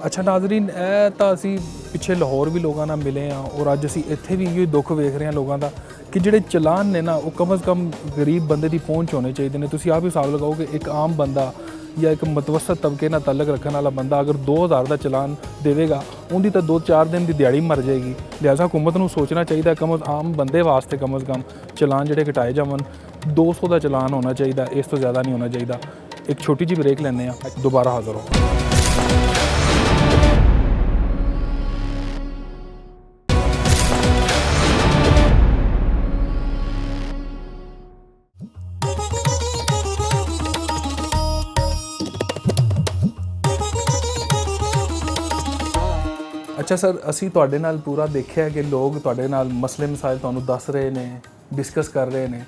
ਅੱਛਾ ਨਾਜ਼ਰੀਨ, ਇਹ ਤਾਂ ਅਸੀਂ ਪਿੱਛੇ ਲਾਹੌਰ ਵੀ ਲੋਕਾਂ ਨਾਲ ਮਿਲੇ ਹਾਂ, ਔਰ ਅੱਜ ਅਸੀਂ ਇੱਥੇ ਵੀ ਇਹ ਦੁੱਖ ਵੇਖ ਰਹੇ ਹਾਂ ਲੋਕਾਂ ਦਾ ਕਿ ਜਿਹੜੇ ਚਲਾਨ ਨੇ ਨਾ, ਉਹ ਕਮ ਸੇ ਕਮ ਗਰੀਬ ਬੰਦੇ ਦੀ ਪਹੁੰਚ ਹੋਣੇ ਚਾਹੀਦੇ ਨੇ। ਤੁਸੀਂ ਆਪ ਹੀ ਹਿਸਾਬ ਲਗਾਓ ਕਿ ਇੱਕ ਆਮ ਬੰਦਾ ਜਾਂ ਇੱਕ ਮਤਵਸਤ ਤਬਕੇ ਨਾਲ ਤਾਲੁਕ ਰੱਖਣ ਵਾਲਾ ਬੰਦਾ ਅਗਰ 2000 ਦਾ ਚਲਾਨ ਦੇਵੇਗਾ, ਉਹਦੀ ਤਾਂ 2-4 ਦਿਨ ਦੀ ਦਿਹਾੜੀ ਮਰ ਜਾਏਗੀ। ਲਿਹਾਜ਼ਾ ਹੁਕੂਮਤ ਨੂੰ ਸੋਚਣਾ ਚਾਹੀਦਾ ਕਮ ਆਮ ਬੰਦੇ ਵਾਸਤੇ ਕਮ ਸੇ ਕਮ ਚਲਾਨ ਜਿਹੜੇ ਘਟਾਏ ਜਾਵਣ। 200 ਦਾ ਚਲਾਨ ਹੋਣਾ ਚਾਹੀਦਾ, ਇਸ ਤੋਂ ਜ਼ਿਆਦਾ ਨਹੀਂ ਹੋਣਾ ਚਾਹੀਦਾ। ਇੱਕ ਛੋਟੀ ਜਿਹੀ ਬ੍ਰੇਕ ਲੈਂਦੇ ਹਾਂ, ਦੁਬਾਰਾ ਹਾਜ਼ਰ ਹੋ। ਅੱਛਾ ਸਰ, ਅਸੀਂ ਤੁਹਾਡੇ ਨਾਲ ਪੂਰਾ ਦੇਖਿਆ ਕਿ ਲੋਕ ਤੁਹਾਡੇ ਨਾਲ ਮਸਲੇ ਮਸਾਇਲ ਤੁਹਾਨੂੰ ਦੱਸ ਰਹੇ ਨੇ, ਡਿਸਕਸ ਕਰ ਰਹੇ ਨੇ,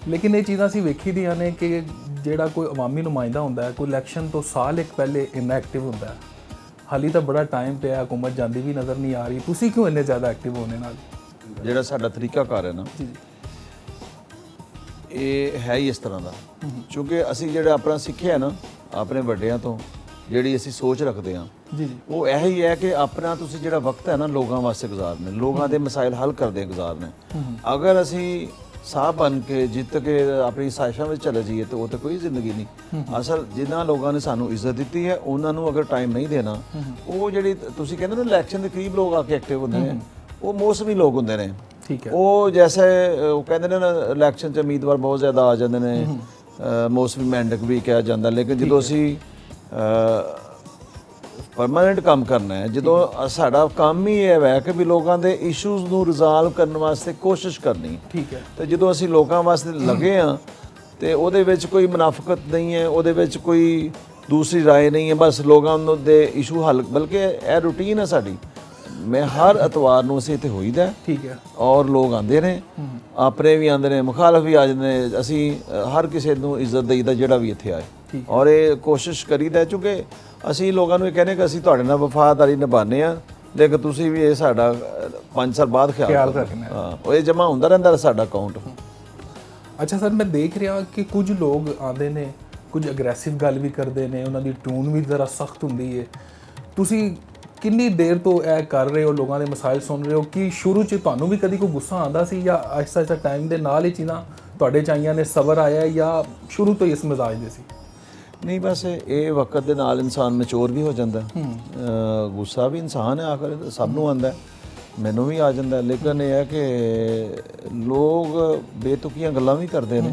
ਲੇਕਿਨ ਇਹ ਚੀਜ਼ਾਂ ਅਸੀਂ ਵੇਖੀ ਦੀਆਂ ਨੇ ਕਿ ਜਿਹੜਾ ਕੋਈ ਅਵਾਮੀ ਨੁਮਾਇੰਦਾ ਹੁੰਦਾ ਹੈ, ਕੋਈ ਇਲੈਕਸ਼ਨ ਤੋਂ ਸਾਲ ਇੱਕ ਪਹਿਲੇ ਇੰਨਾ ਐਕਟਿਵ ਹੁੰਦਾ ਹੈ। ਹਾਲੀ ਤਾਂ ਬੜਾ ਟਾਈਮ ਪਿਆ, ਹਕੂਮਤ ਜਾਂਦੀ ਵੀ ਨਜ਼ਰ ਨਹੀਂ ਆ ਰਹੀ, ਤੁਸੀਂ ਕਿਉਂ ਇੰਨੇ ਜ਼ਿਆਦਾ ਐਕਟਿਵ ਹੋਣੇ ਨਾਲ? ਜਿਹੜਾ ਸਾਡਾ ਤਰੀਕਾਕਾਰ ਹੈ ਨਾ, ਇਹ ਹੈ ਹੀ ਇਸ ਤਰ੍ਹਾਂ ਦਾ, ਕਿਉਂਕਿ ਅਸੀਂ ਜਿਹੜਾ ਆਪਣਾ ਸਿੱਖਿਆ ਨਾ ਆਪਣੇ ਵੱਡਿਆਂ ਤੋਂ, ਜਿਹੜੀ ਅਸੀਂ ਸੋਚ ਰੱਖਦੇ ਹਾਂ ਜੀ, ਉਹ ਇਹ ਹੀ ਹੈ ਕਿ ਆਪਣਾ ਤੁਸੀਂ ਜਿਹੜਾ ਵਕਤ ਹੈ ਨਾ ਲੋਕਾਂ ਵਾਸਤੇ ਗੁਜ਼ਾਰਨੇ, ਲੋਕਾਂ ਦੇ ਮਸਾਇਲ ਹੱਲ ਕਰਦੇ ਗੁਜ਼ਾਰਨੇ। ਅਗਰ ਅਸੀਂ ਸਾਹ ਬਣ ਕੇ ਜਿੱਤ ਕੇ ਆਪਣੀ ਸਾਜ਼ਿਸ਼ਾਂ ਵਿੱਚ ਚਲੇ ਜਾਈਏ ਤਾਂ ਉਹ ਤਾਂ ਕੋਈ ਜ਼ਿੰਦਗੀ ਨਹੀਂ। ਅਸਲ ਜਿਨ੍ਹਾਂ ਲੋਕਾਂ ਨੇ ਸਾਨੂੰ ਇੱਜ਼ਤ ਦਿੱਤੀ ਹੈ, ਉਹਨਾਂ ਨੂੰ ਅਗਰ ਟਾਈਮ ਨਹੀਂ ਦੇਣਾ, ਉਹ ਜਿਹੜੀ ਤੁਸੀਂ ਕਹਿੰਦੇ ਨਾ ਇਲੈਕਸ਼ਨ ਦੇ ਕਰੀਬ ਲੋਕ ਆ ਕੇ ਐਕਟਿਵ ਹੁੰਦੇ ਨੇ, ਉਹ ਮੌਸਮੀ ਲੋਕ ਹੁੰਦੇ ਨੇ। ਠੀਕ ਹੈ। ਉਹ ਜੈਸੇ ਉਹ ਕਹਿੰਦੇ ਨੇ ਨਾ ਇਲੈਕਸ਼ਨ 'ਚ ਉਮੀਦਵਾਰ ਬਹੁਤ ਜ਼ਿਆਦਾ ਆ ਜਾਂਦੇ ਨੇ, ਮੌਸਮੀ ਮੈਂਡਕ ਵੀ ਕਿਹਾ ਜਾਂਦਾ, ਲੇਕਿਨ ਜਦੋਂ ਅਸੀਂ ਪਰਮਾਨੈਂਟ ਕੰਮ ਕਰਨਾ ਹੈ, ਜਦੋਂ ਸਾਡਾ ਕੰਮ ਹੀ ਇਹ ਹੈ ਕਿ ਵੀ ਲੋਕਾਂ ਦੇ ਇਸ਼ੂਜ਼ ਨੂੰ ਰਿਜ਼ੋਲਵ ਕਰਨ ਵਾਸਤੇ ਕੋਸ਼ਿਸ਼ ਕਰਨੀ। ਠੀਕ ਹੈ। ਤੇ ਜਦੋਂ ਅਸੀਂ ਲੋਕਾਂ ਵਾਸਤੇ ਲੱਗੇ ਹਾਂ ਤੇ ਉਹਦੇ ਵਿੱਚ ਕੋਈ ਮੁਨਾਫਕਤ ਨਹੀਂ ਹੈ, ਉਹਦੇ ਵਿੱਚ ਕੋਈ ਦੂਸਰੀ ਰਾਏ ਨਹੀਂ ਹੈ, ਬਸ ਲੋਕਾਂ ਦੇ ਇਸ਼ੂ ਹੱਲ, ਬਲਕਿ ਇਹ ਰੂਟੀਨ ਹੈ ਸਾਡੀ। ਮੈਂ ਹਰ ਐਤਵਾਰ ਨੂੰ ਅਸੀਂ ਇੱਥੇ ਹੋਈਦਾ। ਠੀਕ ਹੈ। ਔਰ ਲੋਕ ਆਉਂਦੇ ਨੇ, ਆਪਣੇ ਵੀ ਆਉਂਦੇ ਨੇ, ਮੁਖਾਲਫ ਵੀ ਆ ਜਾਂਦੇ ਨੇ, ਅਸੀਂ ਹਰ ਕਿਸੇ ਨੂੰ ਇੱਜ਼ਤ ਦੇਈਦਾ ਜਿਹੜਾ ਵੀ ਇੱਥੇ ਆਏ। ਔਰ ਇਹ ਕੋਸ਼ਿਸ਼ ਕਰੀਦਾ, ਕਿਉਂਕਿ ਅਸੀਂ ਲੋਕਾਂ ਨੂੰ ਇਹ ਕਹਿੰਦੇ ਕਿ ਅਸੀਂ ਤੁਹਾਡੇ ਨਾਲ ਵਫਾਦਾਰੀ ਨਿਭਾਉਂਦੇ ਹਾਂ, ਲੇਕਿਨ ਤੁਸੀਂ ਵੀ ਇਹ ਸਾਡਾ 5 ਸਾਲ ਬਾਅਦ ਖਿਆਲ ਰੱਖਣਾ। ਹਾਂ, ਉਹ ਇਹ ਜਮ੍ਹਾਂ ਹੁੰਦਾ ਰਹਿੰਦਾ ਸਾਡਾ ਅਕਾਊਂਟ। ਅੱਛਾ ਸਰ, ਮੈਂ ਦੇਖ ਰਿਹਾ ਕਿ ਕੁਝ ਲੋਕ ਆਉਂਦੇ ਨੇ, ਕੁਝ ਅਗਰੈਸਿਵ ਗੱਲ ਵੀ ਕਰਦੇ ਨੇ, ਉਹਨਾਂ ਦੀ ਟੋਨ ਵੀ ਜ਼ਰਾ ਸਖਤ ਹੁੰਦੀ ਹੈ। ਤੁਸੀਂ ਕਿੰਨੀ ਦੇਰ ਤੋਂ ਇਹ ਕਰ ਰਹੇ ਹੋ, ਲੋਕਾਂ ਦੇ ਮਸਾਇਲ ਸੁਣ ਰਹੇ ਹੋ? ਕਿ ਸ਼ੁਰੂ 'ਚ ਤੁਹਾਨੂੰ ਵੀ ਕਦੀ ਕੋਈ ਗੁੱਸਾ ਆਉਂਦਾ ਸੀ, ਜਾਂ ਆਹਿਸਤਾ ਆਹਿਸਤਾ ਟਾਈਮ ਦੇ ਨਾਲ ਹੀ ਚੀਜ਼ਾਂ ਤੁਹਾਡੇ ਚਾਹੀਆਂ ਨੇ, ਸਬਰ ਆਇਆ, ਜਾਂ ਸ਼ੁਰੂ ਤੋਂ ਹੀ ਇਸ ਮਿਜ਼ਾਜ ਦੇ ਸੀ? ਨਹੀਂ, ਬਸ ਇਹ ਵਕਤ ਦੇ ਨਾਲ ਇਨਸਾਨ ਮੈਚੁਰ ਵੀ ਹੋ ਜਾਂਦਾ। ਗੁੱਸਾ ਵੀ ਇਨਸਾਨ ਹੈ, ਆਖਰ ਸਭ ਨੂੰ ਆਉਂਦਾ, ਮੈਨੂੰ ਵੀ ਆ ਜਾਂਦਾ, ਲੇਕਿਨ ਇਹ ਹੈ ਕਿ ਲੋਕ ਬੇਤੁਕੀਆਂ ਗੱਲਾਂ ਵੀ ਕਰਦੇ ਨੇ।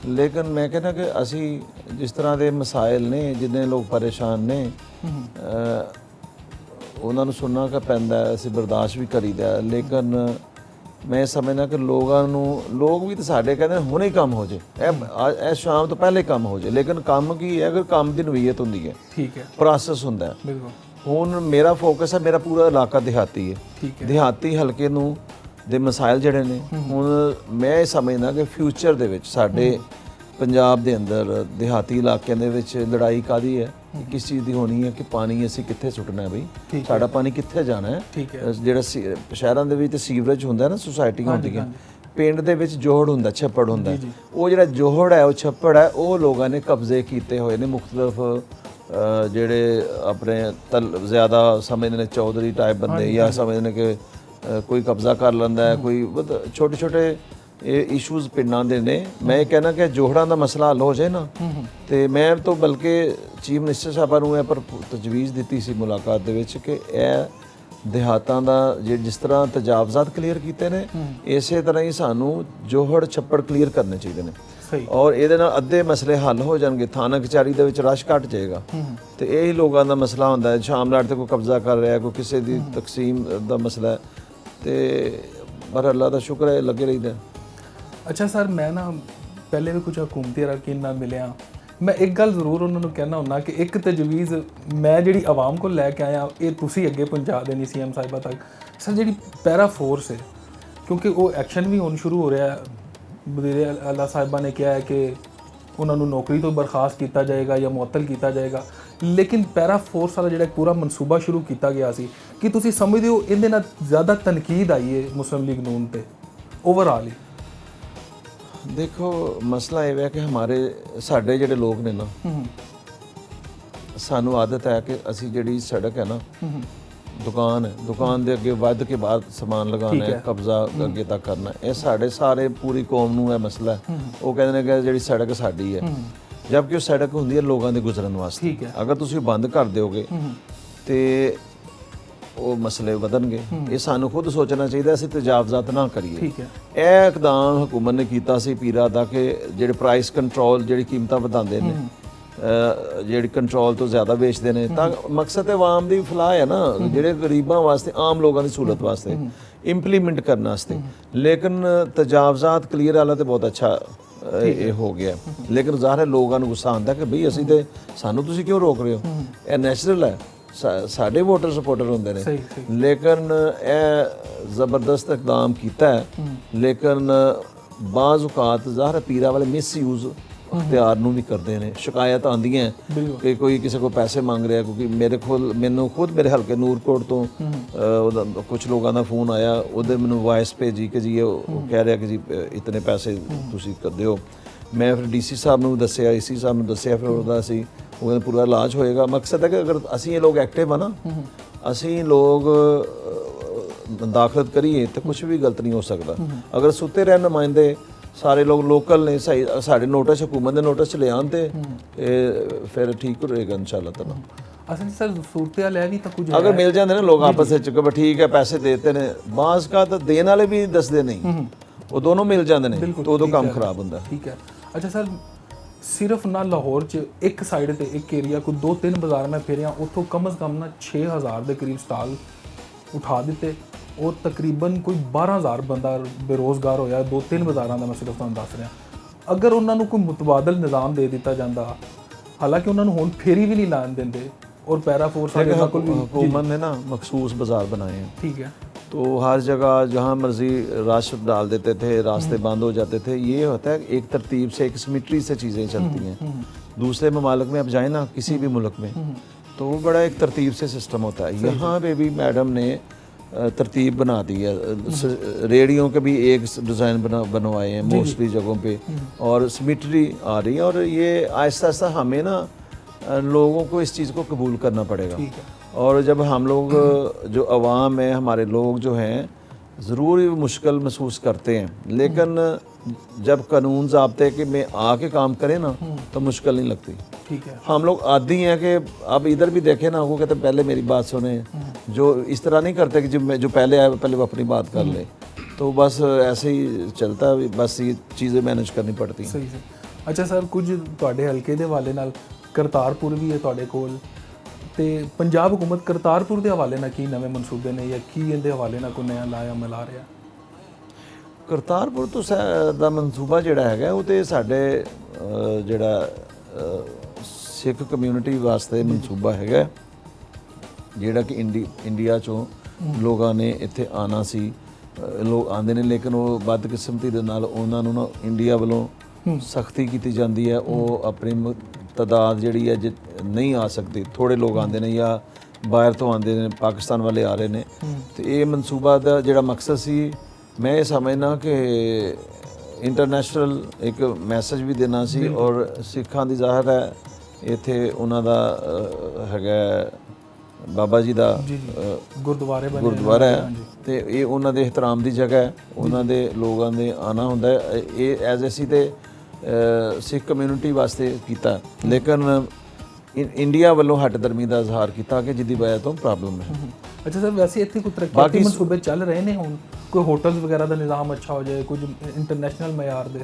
ਲੇਕਿਨ ਮੈਂ ਕਹਿੰਦਾ ਕਿ ਅਸੀਂ ਜਿਸ ਤਰ੍ਹਾਂ ਦੇ ਮਸਾਇਲ ਨੇ, ਜਿੰਨੇ ਲੋਕ ਪਰੇਸ਼ਾਨ ਨੇ, ਉਹਨਾਂ ਨੂੰ ਸੁਣਨਾ ਕਿ ਪੈਂਦਾ, ਅਸੀਂ ਬਰਦਾਸ਼ਤ ਵੀ ਕਰੀਦਾ। ਲੇਕਿਨ ਮੈਂ ਸਮਝਦਾ ਕਿ ਲੋਕਾਂ ਨੂੰ, ਲੋਕ ਵੀ ਤਾਂ ਸਾਡੇ ਕਹਿੰਦੇ ਹੁਣੇ ਹੀ ਕੰਮ ਹੋ ਜੇ, ਇਹ ਸ਼ਾਮ ਤੋਂ ਪਹਿਲੇ ਕੰਮ ਹੋ ਜੇ, ਲੇਕਿਨ ਕੰਮ ਕੀ ਹੈ? ਅਗਰ ਕੰਮ ਦੀ ਨਵੀਅਤ ਹੁੰਦੀ ਹੈ, ਠੀਕ ਹੈ, ਪ੍ਰੋਸੈਸ ਹੁੰਦਾ। ਬਿਲਕੁਲ। ਹੁਣ ਮੇਰਾ ਫੋਕਸ ਹੈ, ਮੇਰਾ ਪੂਰਾ ਇਲਾਕਾ ਦਿਹਾਤੀ ਹੈ, ਦਿਹਾਤੀ ਹਲਕੇ ਨੂੰ ਦੇ ਮਸਾਇਲ ਜਿਹੜੇ ਨੇ, ਹੁਣ ਮੈਂ ਇਹ ਸਮਝਦਾ ਕਿ ਫਿਊਚਰ ਦੇ ਵਿੱਚ ਸਾਡੇ ਪੰਜਾਬ ਦੇ ਅੰਦਰ ਦਿਹਾਤੀ ਇਲਾਕਿਆਂ ਦੇ ਵਿੱਚ ਲੜਾਈ ਕਾਹਦੀ ਹੈ, ਕਿਸ ਚੀਜ਼ ਦੀ ਹੋਣੀ ਹੈ ਕਿ ਪਾਣੀ ਅਸੀਂ ਕਿੱਥੇ ਸੁੱਟਣਾ ਹੈ, ਬਈ ਸਾਡਾ ਪਾਣੀ ਕਿੱਥੇ ਜਾਣਾ ਹੈ। ਜਿਹੜਾ ਸ਼ਹਿਰਾਂ ਦੇ ਵਿੱਚ ਸੀਵਰੇਜ ਹੁੰਦਾ ਨਾ, ਸੁਸਾਇਟੀਆਂ ਹੁੰਦੀਆਂ, ਪਿੰਡ ਦੇ ਵਿੱਚ ਜੋਹੜ ਹੁੰਦਾ, ਛੱਪੜ ਹੁੰਦਾ, ਉਹ ਜਿਹੜਾ ਜੋਹੜ ਹੈ, ਉਹ ਛੱਪੜ ਹੈ, ਉਹ ਲੋਕਾਂ ਨੇ ਕਬਜ਼ੇ ਕੀਤੇ ਹੋਏ ਨੇ। ਮੁਖਤਲਿਫ ਜਿਹੜੇ ਆਪਣੇ ਜ਼ਿਆਦਾ ਸਮਝਦੇ ਨੇ ਚੌਧਰੀ ਟਾਈਪ ਬੰਦੇ, ਜਾਂ ਸਮਝਦੇ ਨੇ ਕਿ ਕੋਈ ਕਬਜ਼ਾ ਕਰ ਲੈਂਦਾ ਹੈ, ਕੋਈ ਛੋਟੇ ਛੋਟੇ ਇਹ ਇਸ਼ੂਜ਼ ਪਿੰਡਾਂ ਦੇ ਨੇ। ਮੈਂ ਇਹ ਕਹਿਣਾ ਕਿ ਜੋਹੜਾਂ ਦਾ ਮਸਲਾ ਹੱਲ ਹੋ ਜਾਏ ਨਾ, ਤੇ ਮੈਂ ਤਾਂ ਬਲਕਿ ਚੀਫ ਮਿਨਿਸਟਰ ਸਾਹਿਬਾਂ ਨੂੰ ਇਹ ਪਰ ਤਜਵੀਜ਼ ਦਿੱਤੀ ਸੀ ਮੁਲਾਕਾਤ ਦੇ ਵਿੱਚ ਕਿ ਇਹ ਦਿਹਾਤਾਂ ਦਾ ਜਿਸ ਤਰ੍ਹਾਂ ਤਜਾਵਜ਼ਾਤ ਕਲੀਅਰ ਕੀਤੇ ਨੇ, ਇਸੇ ਤਰ੍ਹਾਂ ਹੀ ਸਾਨੂੰ ਜੋਹੜ ਛੱਪੜ ਕਲੀਅਰ ਕਰਨੇ ਚਾਹੀਦੇ ਨੇ। ਔਰ ਇਹਦੇ ਨਾਲ ਅੱਧੇ ਮਸਲੇ ਹੱਲ ਹੋ ਜਾਣਗੇ, ਥਾਣਾ ਕਚਹਿਰੀ ਦੇ ਵਿੱਚ ਰਸ਼ ਘਟ ਜਾਏਗਾ। ਤੇ ਇਹੀ ਲੋਕਾਂ ਦਾ ਮਸਲਾ ਹੁੰਦਾ ਹੈ, ਸ਼ਾਮਲਾਟ ਤੇ ਕੋਈ ਕਬਜ਼ਾ ਕਰ ਰਿਹਾ, ਕੋਈ ਕਿਸੇ ਦੀ ਤਕਸੀਮ ਦਾ ਮਸਲਾ ਹੈ, ਤੇ ਪਰ ਅੱਲਾ ਦਾ ਸ਼ੁਕਰ ਹੈ ਲੱਗੇ ਰਹੀਦਾ। ਅੱਛਾ ਸਰ, ਮੈਂ ਨਾ ਪਹਿਲੇ ਵੀ ਕੁਝ ਹਕੂਮਤੀ ਅਰਕਾਨ ਨਾਲ ਮਿਲਿਆ, ਮੈਂ ਇੱਕ ਗੱਲ ਜ਼ਰੂਰ ਉਹਨਾਂ ਨੂੰ ਕਹਿਣਾ ਹੁੰਦਾ ਕਿ ਇੱਕ ਤਜਵੀਜ਼ ਮੈਂ ਜਿਹੜੀ ਆਵਾਮ ਕੋਲ ਲੈ ਕੇ ਆਇਆ, ਇਹ ਤੁਸੀਂ ਅੱਗੇ ਪਹੁੰਚਾ ਦੇਣੀ ਸੀਐਮ ਸਾਹਿਬਾ ਤੱਕ। ਸਰ ਜਿਹੜੀ ਪੈਰਾ ਫੋਰਸ ਹੈ, ਕਿਉਂਕਿ ਉਹ ਐਕਸ਼ਨ ਵੀ ਹੁਣ ਸ਼ੁਰੂ ਹੋ ਰਿਹਾ ਹੈ, ਵਜ਼ੀਰ ਆਲਾ ਸਾਹਿਬਾ ਨੇ ਕਿਹਾ ਹੈ ਕਿ ਉਹਨਾਂ ਨੂੰ ਨੌਕਰੀ ਤੋਂ ਬਰਖਾਸਤ ਕੀਤਾ ਜਾਏਗਾ ਜਾਂ ਮੁਅੱਤਲ ਕੀਤਾ ਜਾਏਗਾ, ਲੇਕਿਨ ਪੈਰਾ ਫੋਰਸ ਵਾਲਾ ਜਿਹੜਾ ਇੱਕ ਪੂਰਾ ਮਨਸੂਬਾ ਸ਼ੁਰੂ ਕੀਤਾ ਗਿਆ ਸੀ, ਕਿ ਤੁਸੀਂ ਸਮਝਦੇ ਹੋ ਇਹਦੇ ਨਾਲ ਜ਼ਿਆਦਾ ਤਨਕੀਦ ਆਈ ਹੈ ਮੁਸਲਿਮ ਲੀਗ ਨੂਨ ਤੇ ਓਵਰਆਲ ਹੀ? ਦੇਖੋ ਮਸਲਾ ਇਹ ਹੈ ਕਿ ਸਾਡੇ ਜਿਹੜੇ ਲੋਕ ਨੇ ਨਾ, ਸਾਨੂੰ ਆਦਤ ਹੈ ਕਿ ਅਸੀਂ ਜਿਹੜੀ ਸੜਕ ਹੈ ਨਾ, ਦੁਕਾਨ ਦੇ ਅੱਗੇ ਵੱਧ ਕੇ ਬਾਹਰ ਸਮਾਨ ਲਗਾਉਣਾ ਹੈ, ਕਬਜ਼ਾ ਅੱਗੇ ਤੱਕ ਕਰਨਾ, ਇਹ ਸਾਡੇ ਸਾਰੇ ਪੂਰੀ ਕੌਮ ਨੂੰ ਇਹ ਮਸਲਾ ਹੈ। ਉਹ ਕਹਿੰਦੇ ਨੇ ਕਿ ਜਿਹੜੀ ਸੜਕ ਸਾਡੀ ਹੈ, ਜਦਕਿ ਉਹ ਸੜਕ ਹੁੰਦੀ ਹੈ ਲੋਕਾਂ ਦੇ ਗੁਜ਼ਰਨ ਵਾਸਤੇ। ਅਗਰ ਤੁਸੀਂ ਬੰਦ ਕਰ ਦਿਓਗੇ ਤੇ ਉਹ ਮਸਲੇ ਵਧਣਗੇ। ਇਹ ਸਾਨੂੰ ਖੁਦ ਸੋਚਣਾ ਚਾਹੀਦਾ, ਅਸੀਂ ਤਜਾਵਜ਼ਾਤ ਨਾ ਕਰੀਏ। ਇਹ ਇਕਦਾਮ ਹਕੂਮਤ ਨੇ ਕੀਤਾ ਸੀ ਪੀਰਾ ਦਾ ਕਿ ਜਿਹੜੇ ਪ੍ਰਾਈਸ ਕੰਟਰੋਲ, ਜਿਹੜੀ ਕੀਮਤਾਂ ਵਧਾਉਂਦੇ ਨੇ, ਜਿਹੜੀ ਕੰਟਰੋਲ ਤੋਂ ਜ਼ਿਆਦਾ ਵੇਚਦੇ ਨੇ, ਤਾਂ ਮਕਸਦ ਆਵਾਮ ਦੀ ਫਲਾਹ ਹੈ ਨਾ, ਜਿਹੜੇ ਗਰੀਬਾਂ ਵਾਸਤੇ, ਆਮ ਲੋਕਾਂ ਦੀ ਸਹੂਲਤ ਵਾਸਤੇ ਇੰਪਲੀਮੈਂਟ ਕਰਨ ਵਾਸਤੇ। ਲੇਕਿਨ ਤਜਾਵਜ਼ਾਤ ਕਲੀਅਰ ਵਾਲਾ ਤੇ ਬਹੁਤ ਅੱਛਾ ਇਹ ਹੋ ਗਿਆ, ਲੇਕਿਨ ਜ਼ਾਹਿਰ ਹੈ ਲੋਕਾਂ ਨੂੰ ਗੁੱਸਾ ਆਉਂਦਾ ਕਿ ਬਈ ਅਸੀਂ ਤੇ, ਸਾਨੂੰ ਤੁਸੀਂ ਕਿਉਂ ਰੋਕ ਰਹੇ ਹੋ? ਇਹ ਨੈਚੁਰਲ ਹੈ, ਸਾਡੇ ਵੋਟਰ ਸਪੋਰਟਰ ਹੁੰਦੇ ਨੇ, ਲੇਕਿਨ ਇਹ ਜ਼ਬਰਦਸਤ ਇਕਦਾਮ ਕੀਤਾ ਹੈ। ਲੇਕਿਨ ਬਾਜ਼ ਔਕਾਤ ਜ਼ਾਹਿਰ ਪੀਰਾ ਵਾਲੇ ਮਿਸਯੂਜ਼ ਅਖਤਿਆਰ ਨੂੰ ਵੀ ਕਰਦੇ ਨੇ। ਸ਼ਿਕਾਇਤ ਆਉਂਦੀਆਂ ਕਿ ਕੋਈ ਕਿਸੇ ਕੋਲ ਪੈਸੇ ਮੰਗ ਰਿਹਾ, ਕਿਉਂਕਿ ਮੈਨੂੰ ਖੁਦ ਮੇਰੇ ਹਲਕੇ ਨੂਰਕੋਟ ਤੋਂ ਉਹਦਾ ਕੁਝ ਲੋਕਾਂ ਦਾ ਫੋਨ ਆਇਆ, ਉਹਦੇ ਮੈਨੂੰ ਵਾਇਸ ਭੇਜੀ ਕਿ ਜੀ ਉਹ ਕਹਿ ਰਿਹਾ ਕਿ ਜੀ ਇਤਨੇ ਪੈਸੇ ਤੁਸੀਂ ਦਿਓ। ਮੈਂ ਫਿਰ ਡੀਸੀ ਸਾਹਿਬ ਨੂੰ ਦੱਸਿਆ, ਏਸੀ ਸਾਹਿਬ ਨੂੰ ਦੱਸਿਆ, ਫਿਰ ਉਹਦਾ ਅਸੀਂ ਉਹ ਕਹਿੰਦੇ ਪੂਰਾ ਇਲਾਜ ਹੋਏਗਾ। ਮਕਸਦ ਹੈ ਕਿ ਅਗਰ ਅਸੀਂ ਇਹ ਲੋਕ ਐਕਟਿਵ ਆ ਨਾ, ਅਸੀਂ ਲੋਕ ਦਾਖਲਤ ਕਰੀਏ ਤਾਂ ਕੁਝ ਵੀ ਗਲਤ ਨਹੀਂ ਹੋ ਸਕਦਾ। ਅਗਰ ਸੁੱਤੇ ਰਹਿਣ ਨੁਮਾਇੰਦੇ ਸਾਰੇ ਲੋਕ ਲੋਕਲ ਨੇ, ਸਹੀ ਸਾਡੇ ਨੋਟਿਸ ਹਕੂਮਤ ਦੇ ਨੋਟਿਸ ਚ ਲਿਆਉਣ ਤੇ ਫਿਰ ਠੀਕ ਰਹੇਗਾ ਇਨਸ਼ਾਅੱਲਾ ਤਾਲਾ। ਅਸਲ ਸਰ ਸੂਰਤ ਲੈ ਵੀ ਤਾਂ ਕੁਝ ਅਗਰ ਮਿਲ ਜਾਂਦੇ ਨੇ ਲੋਕ ਆਪਸ ਵਿੱਚ ਕਿ ਠੀਕ ਹੈ ਪੈਸੇ ਦੇਤੇ ਨੇ, ਬਾਜ਼ ਕਾ ਤਾਂ ਦੇਣ ਵਾਲੇ ਵੀ ਦੱਸਦੇ ਨਹੀਂ, ਉਹ ਦੋਨੋਂ ਮਿਲ ਜਾਂਦੇ ਨੇ ਤਾਂ ਉਦੋਂ ਕੰਮ ਖਰਾਬ ਹੁੰਦਾ। ਠੀਕ ਹੈ। ਅੱਛਾ ਸਰ, ਸਿਰਫ ਨਾ ਲਾਹੌਰ 'ਚ ਇੱਕ ਸਾਈਡ ਤੇ ਇੱਕ ਏਰੀਆ ਕੋਈ 2-3 ਬਾਜ਼ਾਰ ਮੈਂ ਫਿਰਿਆ, ਉੱਥੋਂ ਕਮ ਸੇ ਕਮ ਨਾ 6000 ਦੇ ਕਰੀਬ ਸਟਾਲ ਉਠਾ ਦਿੱਤੇ, ਔਰ ਤਕਰੀਬਨ ਕੋਈ 12000 ਬੰਦਾ ਬੇਰੋਜ਼ਗਾਰ ਹੋਇਆ 2-3 ਬਾਜ਼ਾਰਾਂ ਦਾ। ਮੈਂ ਸਿਰਫ ਤੁਹਾਨੂੰ ਦੱਸ ਰਿਹਾ, ਅਗਰ ਉਹਨਾਂ ਨੂੰ ਕੋਈ ਮੁਤਬਾਦਲ ਨਿਜ਼ਾਮ ਦੇ ਦਿੱਤਾ ਜਾਂਦਾ, ਹਾਲਾਂਕਿ ਉਹਨਾਂ ਨੂੰ ਹੁਣ ਫੇਰੀ ਵੀ ਨਹੀਂ ਲਾਣ ਦਿੰਦੇ, ਔਰ ਪੈਰਾ ਫੋਰਸ हुकूमत ने ना मखसूस बाज़ार बनाए हैं। ठीक है। तो हर जगह जहाँ मर्जी रश डाल देते थे, रास्ते बंद हो जाते थे। ये होता है एक तरतीब से, एक सिमेट्री से चीज़ें चलती हैं। दूसरे ममालिक में अब जाए ना, किसी भी मुल्क में, तो वो बड़ा एक तरतीब से सिस्टम होता है। यहाँ पे भी मैडम ने तरतीब बना दी है। रेडियो के भी एक डिज़ाइन बनवाए हैं मोस्टली जगहों पे, और सिमेट्री आ रही है। और ये आहिस्ता आहिस्ता हमें ना लोगों को इस चीज़ को कबूल करना पड़ेगा। और जब हम लोग जो अवाम है, हमारे लोग जो हैं, ज़रूर मुश्किल महसूस करते हैं, लेकिन जब कानून ज़ाब्ते कि में आके काम करें ना तो मुश्किल नहीं लगती। ठीक है। हम लोग आदी हैं कि अब इधर भी देखें ना, वो कहते पहले मेरी बात सुने, जो इस तरह नहीं करते कि जो पहले आए पहले वो अपनी बात कर ले। तो बस ऐसे ही चलता है, बस ये चीज़ें मैनेज करनी पड़ती हैं। सही से। अच्छा सर, कुछ तुहाडे हल्के दे हवाले नाल करतारपुर भी है तुहाडे कोल, ਤੇ ਪੰਜਾਬ ਹੁਕੂਮਤ ਕਰਤਾਰਪੁਰ ਦੇ ਹਵਾਲੇ ਨਾਲ ਕੀ ਨਵੇਂ ਮਨਸੂਬੇ ਨੇ ਜਾਂ ਕੀ ਇਹਦੇ ਹਵਾਲੇ ਨਾਲ ਕੋਈ ਨया ਲਾਇਆ ਮਿਲਾ ਰਿਹਾ? ਕਰਤਾਰਪੁਰ ਤੋਂ ਦਾ ਮਨਸੂਬਾ ਜਿਹੜਾ ਹੈਗਾ ਉਹ ਤੇ ਸਾਡੇ ਜਿਹੜਾ ਸਿੱਖ ਕਮਿਊਨਿਟੀ ਵਾਸਤੇ ਮਨਸੂਬਾ ਹੈਗਾ, ਜਿਹੜਾ ਕਿ ਇੰਡੀਆ ਚੋਂ ਲੋਕਾਂ ਨੇ ਇੱਥੇ ਆਣਾ ਸੀ। ਲੋਕ ਆਉਂਦੇ ਨੇ, ਲੇਕਿਨ ਉਹ ਬਦਕਿਸਮਤੀ ਦੇ ਨਾਲ ਉਹਨਾਂ ਨੂੰ ਨਾ ਇੰਡੀਆ ਵੱਲੋਂ ਸਖਤੀ ਕੀਤੀ ਜਾਂਦੀ ਹੈ। ਉਹ ਆਪਣੀ ਤਾਦਾਦ ਜਿਹੜੀ ਹੈ ਨਹੀਂ ਆ ਸਕਦੀ, ਥੋੜੇ ਲੋਕ ਆਉਂਦੇ ਨੇ ਜਾਂ ਬਾਹਰ ਤੋਂ ਆਉਂਦੇ ਨੇ, ਪਾਕਿਸਤਾਨ ਵਾਲੇ ਆ ਰਹੇ ਨੇ। ਤੇ ਇਹ ਮਨਸੂਬਾ ਦਾ ਜਿਹੜਾ ਮਕਸਦ ਸੀ, ਮੈਂ ਇਹ ਸਮਝਦਾ ਕਿ ਇੰਟਰਨੈਸ਼ਨਲ ਇੱਕ ਮੈਸੇਜ ਵੀ ਦੇਣਾ ਸੀ, ਔਰ ਸਿੱਖਾਂ ਦੀ ਜ਼ਾਹਿਰ ਹੈ ਇੱਥੇ ਉਹਨਾਂ ਦਾ ਹੈਗਾ ਬਾਬਾ ਜੀ ਦਾ ਗੁਰਦੁਆਰੇ ਬਣੇ ਗੁਰਦੁਆਰਾ ਹੈ ਤੇ ਇਹ ਉਹਨਾਂ ਦੇ ਇਹਤਰਾਮ ਦੀ ਜਗ੍ਹਾ ਹੈ, ਉਹਨਾਂ ਦੇ ਲੋਕਾਂ ਦੇ ਆਣਾ ਹੁੰਦਾ ਹੈ। ਇਹ ਐਜ਼ ਅਸੀਂ ਤੇ ਸਿੱਖ ਕਮਿਊਨਿਟੀ ਵਾਸਤੇ ਕੀਤਾ, ਲੇਕਿਨ ਇੰਡੀਆ ਵੱਲੋਂ ਹੱਟਦਰਮੀ ਦਾ ਇਜ਼ਹਾਰ ਕੀਤਾ ਕਿ ਜਿਹਦੀ ਵਜ੍ਹਾ ਤੋਂ ਪ੍ਰੋਬਲਮ ਹੈ। ਅੱਛਾ ਸਰ, ਵੈਸੇ ਇੱਥੇ ਕੋਈ ਤਰੱਕੀ ਮਨਸੂਬੇ ਚੱਲ ਰਹੇ ਨੇ ਹੁਣ? ਕੋਈ ਹੋਟਲਸ ਵਗੈਰਾ ਦਾ ਨਿਜ਼ਾਮ ਅੱਛਾ ਹੋ ਜਾਏ, ਕੁਝ ਇੰਟਰਨੈਸ਼ਨਲ ਮਿਆਰ ਦੇ?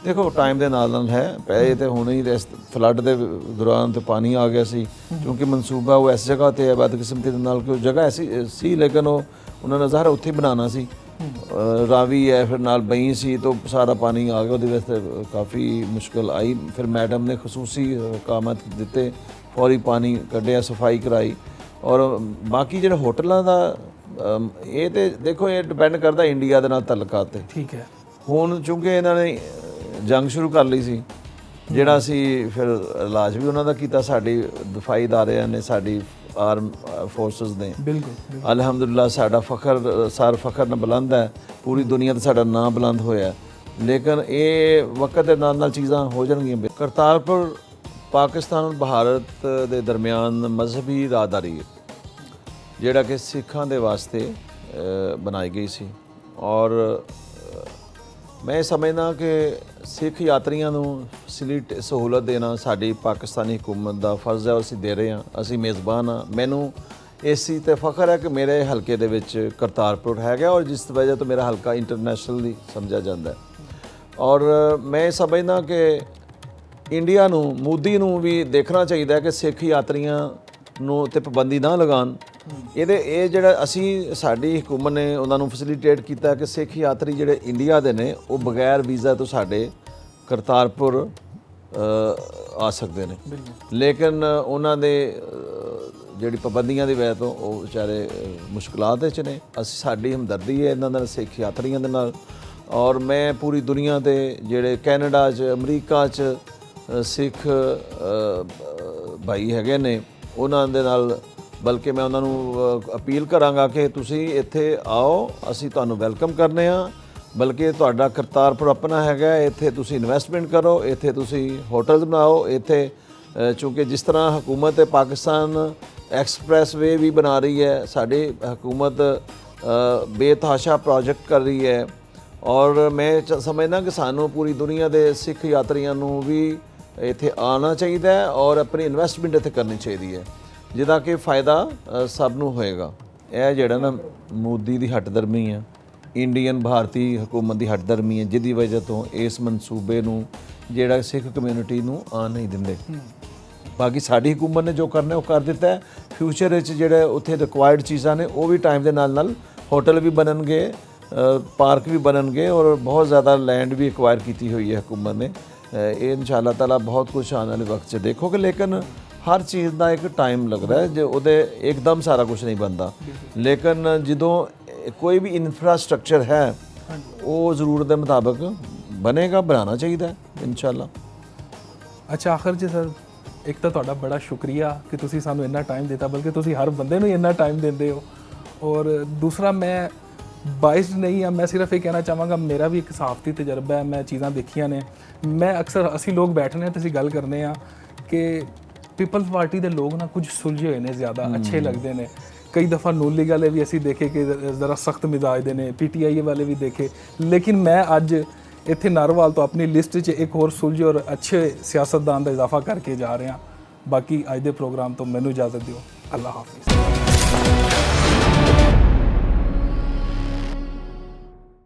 ਦੇਖੋ ਟਾਈਮ ਦੇ ਨਾਲ ਨਾਲ ਹੈ, ਪਹਿਲੇ ਤੇ ਹੁਣ ਹੀ ਫਲੱਡ ਦੇ ਦੌਰਾਨ ਤੇ ਪਾਣੀ ਆ ਗਿਆ ਸੀ, ਕਿਉਂਕਿ ਮਨਸੂਬਾ ਉਹ ਇਸ ਜਗ੍ਹਾ ਤੇ ਹੈ ਬਦਕਿਸਮਤੀ ਦੇ ਨਾਲ ਕਿ ਉਹ ਜਗ੍ਹਾ ਐਸੀ ਸੀ, ਲੇਕਿਨ ਉਹਨਾਂ ਨੇ ਜ਼ਾਹਰ ਉੱਥੇ ਬਣਾਉਣਾ ਸੀ, ਰਾਵੀ ਹੈ, ਫਿਰ ਨਾਲ ਬਈ ਸੀ, ਤਾਂ ਸਾਰਾ ਪਾਣੀ ਆ ਗਿਆ, ਉਹਦੇ ਵਾਸਤੇ ਕਾਫੀ ਮੁਸ਼ਕਲ ਆਈ। ਫਿਰ ਮੈਡਮ ਨੇ ਖਸੂਸੀ ਕਾਮਤ ਦਿੱਤੇ, ਫੌਰੀ ਪਾਣੀ ਕੱਢਿਆ, ਸਫਾਈ ਕਰਾਈ। ਔਰ ਬਾਕੀ ਜਿਹੜੇ ਹੋਟਲਾਂ ਦਾ ਇਹ ਤੇ ਦੇਖੋ ਇਹ ਡਿਪੈਂਡ ਕਰਦਾ ਇੰਡੀਆ ਦੇ ਨਾਲ ਤਾਲੁਕਾਤ ਤੇ। ਠੀਕ ਹੈ। ਹੁਣ ਚੂੰਕਿ ਇਹਨਾਂ ਨੇ ਜੰਗ ਸ਼ੁਰੂ ਕਰ ਲਈ ਸੀ, ਜਿਹੜਾ ਅਸੀਂ ਫਿਰ ਇਲਾਜ ਵੀ ਉਹਨਾਂ ਦਾ ਕੀਤਾ, ਸਾਡੀ ਦਫਾਈ ਇਦਾਰਿਆਂ ਨੇ, ਸਾਡੀ ਆਰਮ ਫੋਰਸਸ ਨੇ। ਬਿਲਕੁਲ ਅਲਹਮਦੁਲਿਲਾ ਸਾਡਾ ਫਖਰ ਨਾਲ ਬੁਲੰਦ ਹੈ, ਪੂਰੀ ਦੁਨੀਆ 'ਤੇ ਸਾਡਾ ਨਾਂ ਬੁਲੰਦ ਹੋਇਆ। ਲੇਕਿਨ ਇਹ ਵਕਤ ਦੇ ਨਾਲ ਨਾਲ ਚੀਜ਼ਾਂ ਹੋ ਜਾਣਗੀਆਂ। ਕਰਤਾਰਪੁਰ ਪਾਕਿਸਤਾਨ ਔਰ ਭਾਰਤ ਦੇ ਦਰਮਿਆਨ ਮਜ਼ਹਬੀ ਰਾਹਦਾਰੀ ਹੈ, ਜਿਹੜਾ ਕਿ ਸਿੱਖਾਂ ਦੇ ਵਾਸਤੇ ਬਣਾਈ ਗਈ ਸੀ। ਔਰ ਮੈਂ ਸਮਝਦਾ ਕਿ ਸਿੱਖ ਯਾਤਰੀਆਂ ਨੂੰ ਫੈਸਿਲਿਟੀ ਸਹੂਲਤ ਦੇਣਾ ਸਾਡੀ ਪਾਕਿਸਤਾਨੀ ਹੁਕੂਮਤ ਦਾ ਫਰਜ਼ ਹੈ, ਔਰ ਅਸੀਂ ਦੇ ਰਹੇ ਹਾਂ, ਅਸੀਂ ਮੇਜ਼ਬਾਨ ਹਾਂ। ਮੈਨੂੰ ਇਸ ਚੀਜ਼ 'ਤੇ ਫਖਰ ਹੈ ਕਿ ਮੇਰੇ ਹਲਕੇ ਦੇ ਵਿੱਚ ਕਰਤਾਰਪੁਰ ਹੈਗਾ, ਔਰ ਜਿਸ ਵਜ੍ਹਾ ਤੋਂ ਮੇਰਾ ਹਲਕਾ ਇੰਟਰਨੈਸ਼ਨਲੀ ਸਮਝਿਆ ਜਾਂਦਾ ਹੈ। ਔਰ ਮੈਂ ਸਮਝਦਾ ਕਿ ਇੰਡੀਆ ਨੂੰ, ਮੋਦੀ ਨੂੰ ਵੀ ਦੇਖਣਾ ਚਾਹੀਦਾ ਕਿ ਸਿੱਖ ਯਾਤਰੀਆਂ ਨੂੰ ਤੇ ਪਾਬੰਦੀ ਨਾ ਲਗਾਉਣ। ਇਹ ਜਿਹੜਾ ਅਸੀਂ ਸਾਡੀ ਹੁਕੂਮਤ ਨੇ ਉਹਨਾਂ ਨੂੰ ਫੈਸਿਲੀਟੇਟ ਕੀਤਾ ਕਿ ਸਿੱਖ ਯਾਤਰੀ ਜਿਹੜੇ ਇੰਡੀਆ ਦੇ ਨੇ ਉਹ ਬਗੈਰ ਵੀਜ਼ਾ ਤੋਂ ਸਾਡੇ ਕਰਤਾਰਪੁਰ ਆ ਸਕਦੇ ਨੇ, ਲੇਕਿਨ ਉਹਨਾਂ ਦੇ ਜਿਹੜੀ ਪਾਬੰਦੀਆਂ ਦੀ ਵਜ੍ਹਾ ਤੋਂ ਉਹ ਵਿਚਾਰੇ ਮੁਸ਼ਕਲਾਂ ਵਿੱਚ ਨੇ। ਅਸੀਂ ਸਾਡੀ ਹਮਦਰਦੀ ਹੈ ਇਹਨਾਂ ਨਾਲ, ਸਿੱਖ ਯਾਤਰੀਆਂ ਦੇ ਨਾਲ। ਔਰ ਮੈਂ ਪੂਰੀ ਦੁਨੀਆ ਦੇ ਜਿਹੜੇ ਕੈਨੇਡਾ 'ਚ, ਅਮਰੀਕਾ 'ਚ ਸਿੱਖ ਭਾਈ ਹੈਗੇ ਨੇ, ਉਹਨਾਂ ਦੇ ਨਾਲ ਬਲਕਿ ਮੈਂ ਉਹਨਾਂ ਨੂੰ ਅਪੀਲ ਕਰਾਂਗਾ ਕਿ ਤੁਸੀਂ ਇੱਥੇ ਆਓ, ਅਸੀਂ ਤੁਹਾਨੂੰ ਵੈਲਕਮ ਕਰਨੇ ਆ। ਬਲਕਿ ਤੁਹਾਡਾ ਕਰਤਾਰਪੁਰ ਆਪਣਾ ਹੈਗਾ, ਇੱਥੇ ਤੁਸੀਂ ਇਨਵੈਸਟਮੈਂਟ ਕਰੋ, ਇੱਥੇ ਤੁਸੀਂ ਹੋਟਲਸ ਬਣਾਓ। ਇੱਥੇ ਚੂँਕਿ ਜਿਸ ਤਰ੍ਹਾਂ ਹਕੂਮਤ ਪਾਕਿਸਤਾਨ ਐਕਸਪ੍ਰੈਸ ਵੇ ਵੀ ਬਣਾ ਰਹੀ ਹੈ, ਸਾਡੀ ਹਕੂਮਤ ਬੇਤਹਾਸ਼ਾ ਪ੍ਰੋਜੈਕਟ ਕਰ ਰਹੀ ਹੈ। ਔਰ ਮੈਂ ਸਮਝਦਾ ਕਿ ਸਾਨੂੰ ਪੂਰੀ ਦੁਨੀਆ ਦੇ ਸਿੱਖ ਯਾਤਰੀਆਂ ਨੂੰ ਵੀ ਇੱਥੇ ਆਉਣਾ ਚਾਹੀਦਾ ਹੈ ਔਰ ਆਪਣੀ ਇਨਵੈਸਟਮੈਂਟ ਇੱਥੇ ਕਰਨੀ ਚਾਹੀਦੀ ਹੈ, ਜਿਹਦਾ ਕਿ ਫਾਇਦਾ ਸਭ ਨੂੰ ਹੋਏਗਾ। ਇਹ ਜਿਹੜਾ ਨਾ ਮੋਦੀ ਦੀ ਹੱਟਦਰਮੀ ਹੈ, ਇੰਡੀਅਨ ਭਾਰਤੀ ਹਕੂਮਤ ਦੀ ਹੱਟਦਰਮੀ ਹੈ, ਜਿਹਦੀ ਵਜ੍ਹਾ ਤੋਂ ਇਸ ਮਨਸੂਬੇ ਨੂੰ ਜਿਹੜਾ ਸਿੱਖ ਕਮਿਊਨਿਟੀ ਨੂੰ ਆਉਣ ਨਹੀਂ ਦਿੰਦੇ। ਬਾਕੀ ਸਾਡੀ ਹਕੂਮਤ ਨੇ ਜੋ ਕਰਨਾ ਉਹ ਕਰ ਦਿੱਤਾ ਹੈ। ਫਿਊਚਰ ਵਿੱਚ ਜਿਹੜੇ ਉੱਥੇ ਰਿਕੁਆਇਰਡ ਚੀਜ਼ਾਂ ਨੇ ਉਹ ਵੀ ਟਾਈਮ ਦੇ ਨਾਲ ਨਾਲ ਹੋਟਲ ਵੀ ਬਣਨਗੇ, ਪਾਰਕ ਵੀ ਬਣਨਗੇ, ਔਰ ਬਹੁਤ ਜ਼ਿਆਦਾ ਲੈਂਡ ਵੀ ਐਕਵਾਇਰ ਕੀਤੀ ਹੋਈ ਹੈ ਹਕੂਮਤ ਨੇ। ਇਹ ਇਨਸ਼ਾਅੱਲਾ ਤਾਲਾ ਬਹੁਤ ਕੁਝ ਆਉਣ ਵਾਲੇ ਵਕਤ 'ਚ ਦੇਖੋਗੇ। ਲੇਕਿਨ ਹਰ ਚੀਜ਼ ਦਾ ਇੱਕ ਟਾਈਮ ਲੱਗਦਾ ਹੈ, ਜੇ ਉਹਦੇ ਇੱਕਦਮ ਸਾਰਾ ਕੁਝ ਨਹੀਂ ਬਣਦਾ। ਲੇਕਿਨ ਜਦੋਂ ਕੋਈ ਵੀ ਇਨਫਰਾਸਟ੍ਰਕਚਰ ਹੈ ਉਹ ਜ਼ਰੂਰਤ ਦੇ ਮੁਤਾਬਕ ਬਣੇਗਾ, ਬਣਾਉਣਾ ਚਾਹੀਦਾ ਹੈ ਇਨਸ਼ਾਅੱਲਾ। ਅੱਛਾ, ਆਖਰ 'ਚ ਸਰ ਇੱਕ ਤਾਂ ਤੁਹਾਡਾ ਬੜਾ ਸ਼ੁਕਰੀਆ ਕਿ ਤੁਸੀਂ ਸਾਨੂੰ ਇੰਨਾ ਟਾਈਮ ਦਿੱਤਾ, ਬਲਕਿ ਤੁਸੀਂ ਹਰ ਬੰਦੇ ਨੂੰ ਇੰਨਾ ਟਾਈਮ ਦਿੰਦੇ ਹੋ। ਔਰ ਦੂਸਰਾ, ਮੈਂ ਬਾਇਸਡ ਨਹੀਂ ਹਾਂ, ਮੈਂ ਸਿਰਫ ਇਹ ਕਹਿਣਾ ਚਾਹਾਂਗਾ, ਮੇਰਾ ਵੀ ਇੱਕ ਸਹਾਫਤੀ ਤਜਰਬਾ ਹੈ, ਮੈਂ ਚੀਜ਼ਾਂ ਦੇਖੀਆਂ ਨੇ। ਮੈਂ ਅਕਸਰ ਅਸੀਂ ਲੋਕ ਬੈਠਨੇ ਤੇ ਅਸੀਂ ਗੱਲ ਕਰਨੇ ਆ ਕਿ ਪੀਪਲਸ ਪਾਰਟੀ ਦੇ ਲੋਕ ਨਾ ਕੁਝ ਸੁਲਝੇ ਹੋਏ ਨੇ, ਜ਼ਿਆਦਾ ਅੱਛੇ ਲੱਗਦੇ ਨੇ। ਕਈ ਦਫਾ ਨੂਨ ਲੀਗ ਵਾਲੇ ਵੀ ਅਸੀਂ ਦੇਖੇ ਕਿ ਜ਼ਰਾ ਸਖਤ ਮਿਜ਼ਾਜ ਦੇ ਨੇ, PTI ਵਾਲੇ ਵੀ ਦੇਖੇ। ਲੇਕਿਨ ਮੈਂ ਅੱਜ ਇੱਥੇ ਨਾਰੋਵਾਲ ਤੋਂ ਆਪਣੀ ਲਿਸਟ 'ਚ ਇੱਕ ਹੋਰ ਸੁਲਝੇ ਔਰ ਅੱਛੇ ਸਿਆਸਤਦਾਨ ਦਾ ਇਜ਼ਾਫਾ ਕਰਕੇ ਜਾ ਰਿਹਾ। ਬਾਕੀ ਅੱਜ ਦੇ ਪ੍ਰੋਗਰਾਮ ਤੋਂ ਮੈਨੂੰ ਇਜਾਜ਼ਤ ਦਿਓ। ਅੱਲਾ ਹਾਫਿਜ਼।